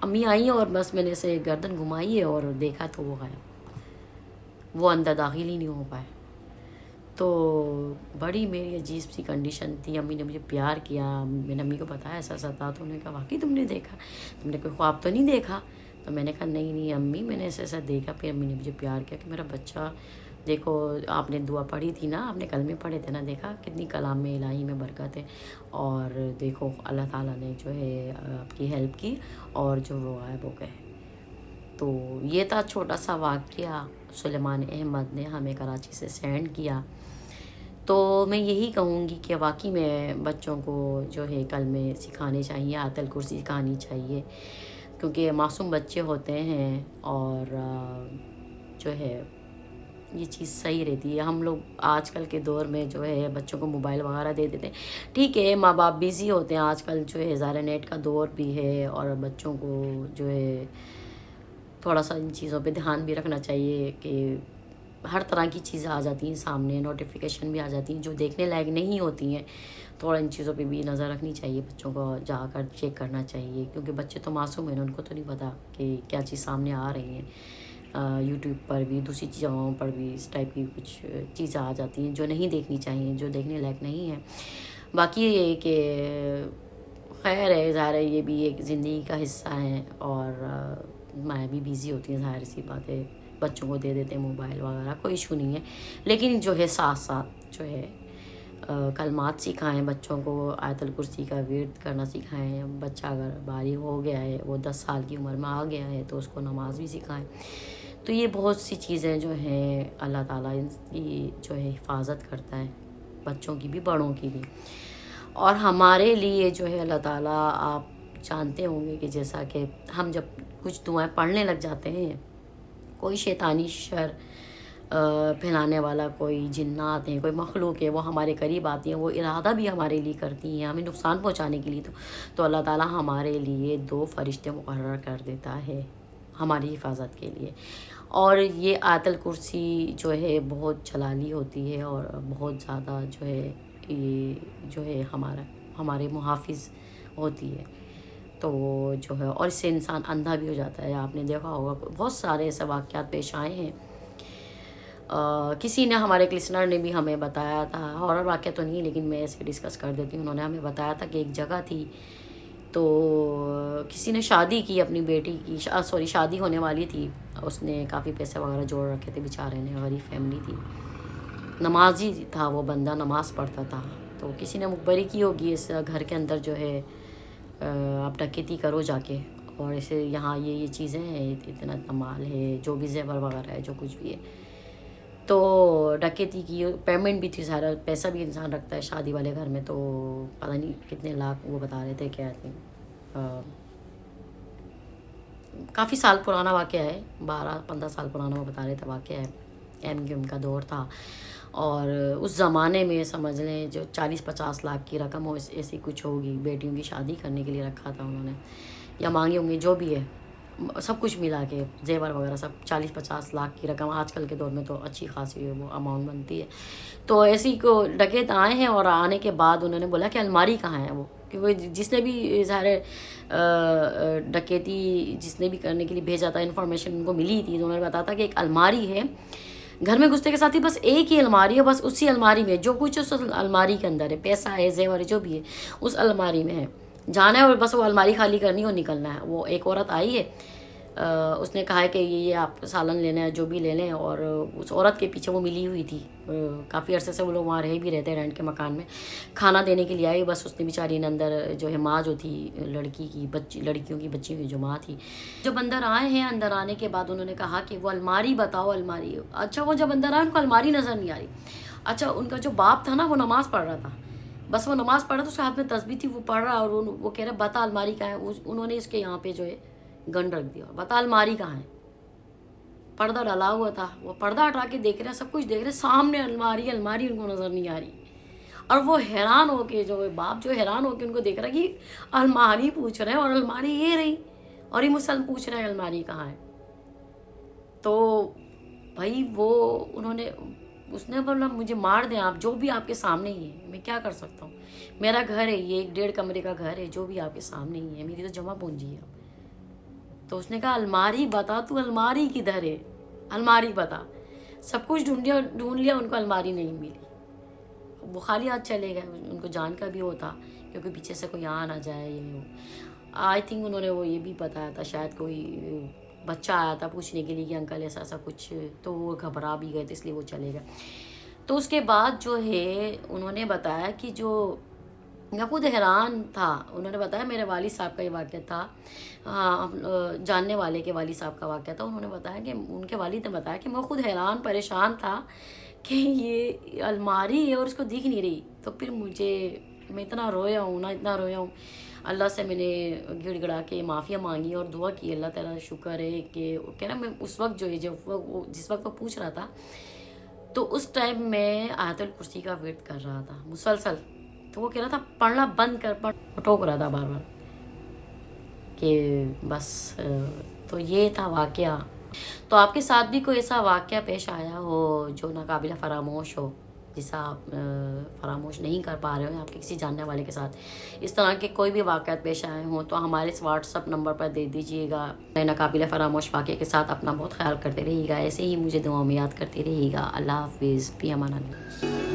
امی آئی ہیں اور بس میں نے اسے گردن گھمائی ہے اور دیکھا تو وہ غائب، وہ اندر داخل ہی نہیں ہو پائے۔ تو بڑی میری عجیب سی کنڈیشن تھی، امی نے مجھے پیار کیا، میں نے امی کو بتایا ایسا ایسا تھا، تو انہوں نے کہا واقعی تم نے دیکھا، تم نے کوئی خواب تو نہیں دیکھا؟ تو میں نے کہا نہیں امی میں نے ایسا ایسا دیکھا، پھر امی نے مجھے پیار کیا کہ میرا بچہ دیکھو، آپ نے دعا پڑھی تھی نا، آپ نے کلمے پڑھے تھے نا، دیکھا کتنی کلام میں الہی میں برکت ہے، اور دیکھو اللہ تعالیٰ نے جو ہے آپ کی ہیلپ کی اور جو وہ غائب ہو گئے۔ تو یہ تھا چھوٹا سا واقعہ، سلیمان احمد نے ہمیں کراچی سے سینڈ کیا۔ تو میں یہی کہوں گی کہ واقعی میں بچوں کو جو ہے کلمے سکھانے چاہیے، آیت الکرسی سکھانی چاہیے، کیونکہ معصوم بچے ہوتے ہیں اور جو ہے یہ چیز صحیح رہتی ہے۔ ہم لوگ آج کل کے دور میں جو ہے بچوں کو موبائل وغیرہ دے دیتے ہیں، ٹھیک ہے ماں باپ بزی ہوتے ہیں، آج کل جو ہے ظاہر نیٹ کا دور بھی ہے اور بچوں کو جو ہے تھوڑا سا ان چیزوں پہ دھیان بھی رکھنا چاہیے کہ ہر طرح کی چیزیں آ جاتی ہیں سامنے، نوٹیفیکیشن بھی آ جاتی ہیں جو دیکھنے لائق نہیں ہوتی ہیں، تھوڑا ان چیزوں پہ بھی نظر رکھنی چاہیے، بچوں کو جا کر چیک کرنا چاہیے، کیونکہ بچے تو معصوم ہیں، ان کو تو نہیں پتہ کہ کیا چیز سامنے آ رہی ہیں۔ یوٹیوب پر بھی دوسری جگہوں پر بھی اس ٹائپ کی کچھ چیزیں آ جاتی ہیں جو نہیں دیکھنی چاہیے، جو دیکھنے لائق نہیں ہے۔ باقی یہ ہے کہ خیر ہے، ظاہر ہے یہ بھی ایک زندگی کا حصہ ہے، اور میں بھی بیزی ہوتی ہوں، ظاہر سی بات ہے، بچوں کو دے دیتے ہیں موبائل وغیرہ، کوئی ایشو نہیں ہے، لیکن جو ہے ساتھ ساتھ جو ہے کلمات سکھائیں بچوں کو، آیت الکرسی کا ورد کرنا سکھائیں۔ بچہ اگر بالغ ہو گیا ہے، وہ 10 سال کی عمر میں آ گیا ہے، تو اس کو نماز بھی سکھائیں۔ تو یہ بہت سی چیزیں جو ہیں اللہ تعالیٰ ان کی جو ہے حفاظت کرتا ہے، بچوں کی بھی بڑوں کی بھی۔ اور ہمارے لیے جو ہے اللہ تعالیٰ، آپ جانتے ہوں گے کہ جیسا کہ ہم جب کچھ دعائیں پڑھنے لگ جاتے ہیں، کوئی شیطانی شر پھیلانے والا کوئی جنات ہیں، کوئی مخلوق ہے، وہ ہمارے قریب آتی ہیں، وہ ارادہ بھی ہمارے لیے کرتی ہیں ہمیں نقصان پہنچانے کے لیے، تو اللہ تعالیٰ ہمارے لیے 2 فرشتے مقرر کر دیتا ہے ہماری حفاظت کے لیے۔ اور یہ آیت الکرسی جو ہے بہت جلالی ہوتی ہے، اور بہت زیادہ جو ہے یہ جو ہے ہمارے محافظ ہوتی ہے، تو جو ہے، اور اس سے انسان اندھا بھی ہو جاتا ہے۔ آپ نے دیکھا ہوگا بہت سارے ایسے واقعات پیش آئے ہیں۔ کسی نے، ہمارے ایک لسنر نے بھی ہمیں بتایا تھا، ہارر واقعہ تو نہیں لیکن میں ایسے ڈسکس کر دیتی ہوں، انہوں نے ہمیں بتایا تھا کہ ایک جگہ تھی، تو کسی نے شادی کی اپنی بیٹی کی، شادی ہونے والی تھی، اس نے کافی پیسے وغیرہ جوڑ رکھے تھے، بیچارے نے، غریب فیملی تھی، نمازی تھا وہ بندہ، نماز پڑھتا تھا، تو کسی نے مخبری کی ہوگی اس گھر کے اندر جو ہے آپ ڈکیتی کرو جا کے، اور ایسے یہاں یہ چیزیں ہیں، اتنا اتنا مال ہے، جو بھی زیور وغیرہ ہے، جو کچھ بھی ہے، تو ڈکیتی کی، پیمنٹ بھی تھی، سارا پیسہ بھی انسان رکھتا ہے شادی والے گھر میں، تو پتہ نہیں کتنے لاکھ وہ بتا رہے تھے، کیا کافی سال پرانا واقعہ ہے، 12-15 سال پرانا وہ بتا رہے تھے واقعہ ہے، ایم کا دور تھا، اور اس زمانے میں سمجھ لیں جو 40-50 لاکھ کی رقم ہو، ایسی کچھ ہوگی، بیٹیوں کی شادی کرنے کے لیے رکھا تھا انہوں نے، یا مانگے ہوں گے، جو بھی ہے، سب کچھ ملا کے زیور وغیرہ سب 40-50 لاکھ کی رقم، آج کل کے دور میں تو اچھی خاصی وہ اماؤنٹ بنتی ہے۔ تو ایسی کو ڈکیت آئے ہیں، اور آنے کے بعد انہوں نے بولا کہ الماری کہاں ہے وہ، کیونکہ جس نے بھی ظاہر ڈکیتی جس نے بھی کرنے کے لیے بھیجا تھا، انفارمیشن ان کو ملی تھی، تو انہوں نے بتایا تھا کہ ایک الماری ہے گھر میں گھستے کے ساتھ ہی، بس ایک ہی الماری ہے، بس اسی الماری میں جو کچھ اس الماری کے اندر ہے، پیسہ ہے، زیور ہے، جو بھی ہے، اس الماری میں ہے، جانا ہے اور بس وہ الماری خالی کرنی اور نکلنا ہے۔ وہ ایک عورت آئی ہے، اس نے کہا ہے کہ یہ آپ سالن لینا ہے، جو بھی لے لیں، اور اس عورت کے پیچھے وہ ملی ہوئی تھی، کافی عرصے سے وہ لوگ وہاں رہ بھی رہتے ہیں رینٹ کے مکان میں، کھانا دینے کے لیے آئی، بس اس نے بیچاری نے اندر جو ہے ماں جو تھی لڑکیوں کی بچی ہوئی جو ماں تھی، جب اندر آئے ہیں، اندر آنے کے بعد انہوں نے کہا کہ وہ الماری بتاؤ، الماری، اچھا وہ جب اندر آئے ان کو الماری نظر نہیں آ رہی، اچھا ان کا جو باپ تھا نا وہ نماز پڑھ رہا تھا، بس وہ نماز پڑھ رہا تھا، اس کے ہاتھ میں تسبیح تھی، وہ پڑھ رہا، اور وہ کہہ رہا بتا الماری کہاں ہے، انہوں نے اس کے یہاں پہ جو ہے گن رکھ دیا، بتا الماری کہاں ہے، پردہ ڈالا ہوا تھا، وہ پردہ ہٹا کے دیکھ رہے، سب کچھ دیکھ رہے، سامنے الماری ان کو نظر نہیں آ رہی، اور وہ حیران ہو کے، جو باپ جو حیران ہو کے ان کو دیکھ رہا کہ الماری پوچھ رہے ہیں، اور الماری یہ رہی، اور یہ مسلم پوچھ رہے ہیں الماری کہاں ہے، تو بھائی اس نے بولا مجھے مار دیں آپ، جو بھی آپ کے سامنے ہی ہے، میں کیا کر سکتا ہوں، میرا گھر ہے یہ، 1.5 کمرے کا گھر ہے، جو بھی آپ کے سامنے ہی ہے، میری تو جمع پونجی ہے۔ تو اس نے کہا الماری بتا، تو الماری کدھر ہے، الماری بتا، سب کچھ ڈھونڈ لیا، ان کو الماری نہیں ملی، وہ خالی ہاتھ چلے گئے، ان کو جان کا بھی ہوتا کیونکہ پیچھے سے کوئی آ نہ جائے، یہ آئی تھنک انہوں نے وہ یہ بھی بتایا تھا، شاید کوئی بچہ آیا تھا پوچھنے کے لیے کہ انکل ایسا کچھ، تو وہ گھبرا بھی گئے تھے، اس لیے وہ چلے گئے۔ تو اس کے بعد جو ہے انہوں نے بتایا کہ جو میں خود حیران تھا، انہوں نے بتایا میرے والد صاحب کا یہ واقعہ تھا، جاننے والے کے والد صاحب کا واقعہ تھا، انہوں نے بتایا کہ ان کے والد نے بتایا کہ میں خود حیران پریشان تھا کہ یہ الماری ہے اور اس کو دکھ نہیں رہی، تو پھر میں اتنا رویا ہوں، اللہ سے میں نے گڑ گڑا کے معافیاں مانگی اور دعا کی، اللہ تعالیٰ شکر ہے کہ کہہ رہا میں اس وقت جو ہے جس وقت وہ پوچھ رہا تھا، تو اس ٹائم میں آیت الکرسی کا ورد کر رہا تھا مسلسل، تو وہ کہہ رہا تھا پڑھنا بند کر، ٹوک رہا تھا بار بار کہ بس، تو یہ تھا واقعہ۔ تو آپ کے ساتھ بھی کوئی ایسا واقعہ پیش آیا ہو جو ناقابل فراموش ہو؟ جسے آپ فراموش نہیں کر پا رہے ہو، آپ کے کسی جاننے والے کے ساتھ اس طرح کے کوئی بھی واقعات پیش آئے ہوں تو ہمارے اس واٹس ایپ نمبر پر دے دیجیے گا. نئے ناقابل فراموش واقعے کے ساتھ اپنا بہت خیال کرتے رہیے گا، ایسے ہی مجھے دعاؤں میں یاد کرتے رہیے گا. اللہ حافظ، فی امان اللہ.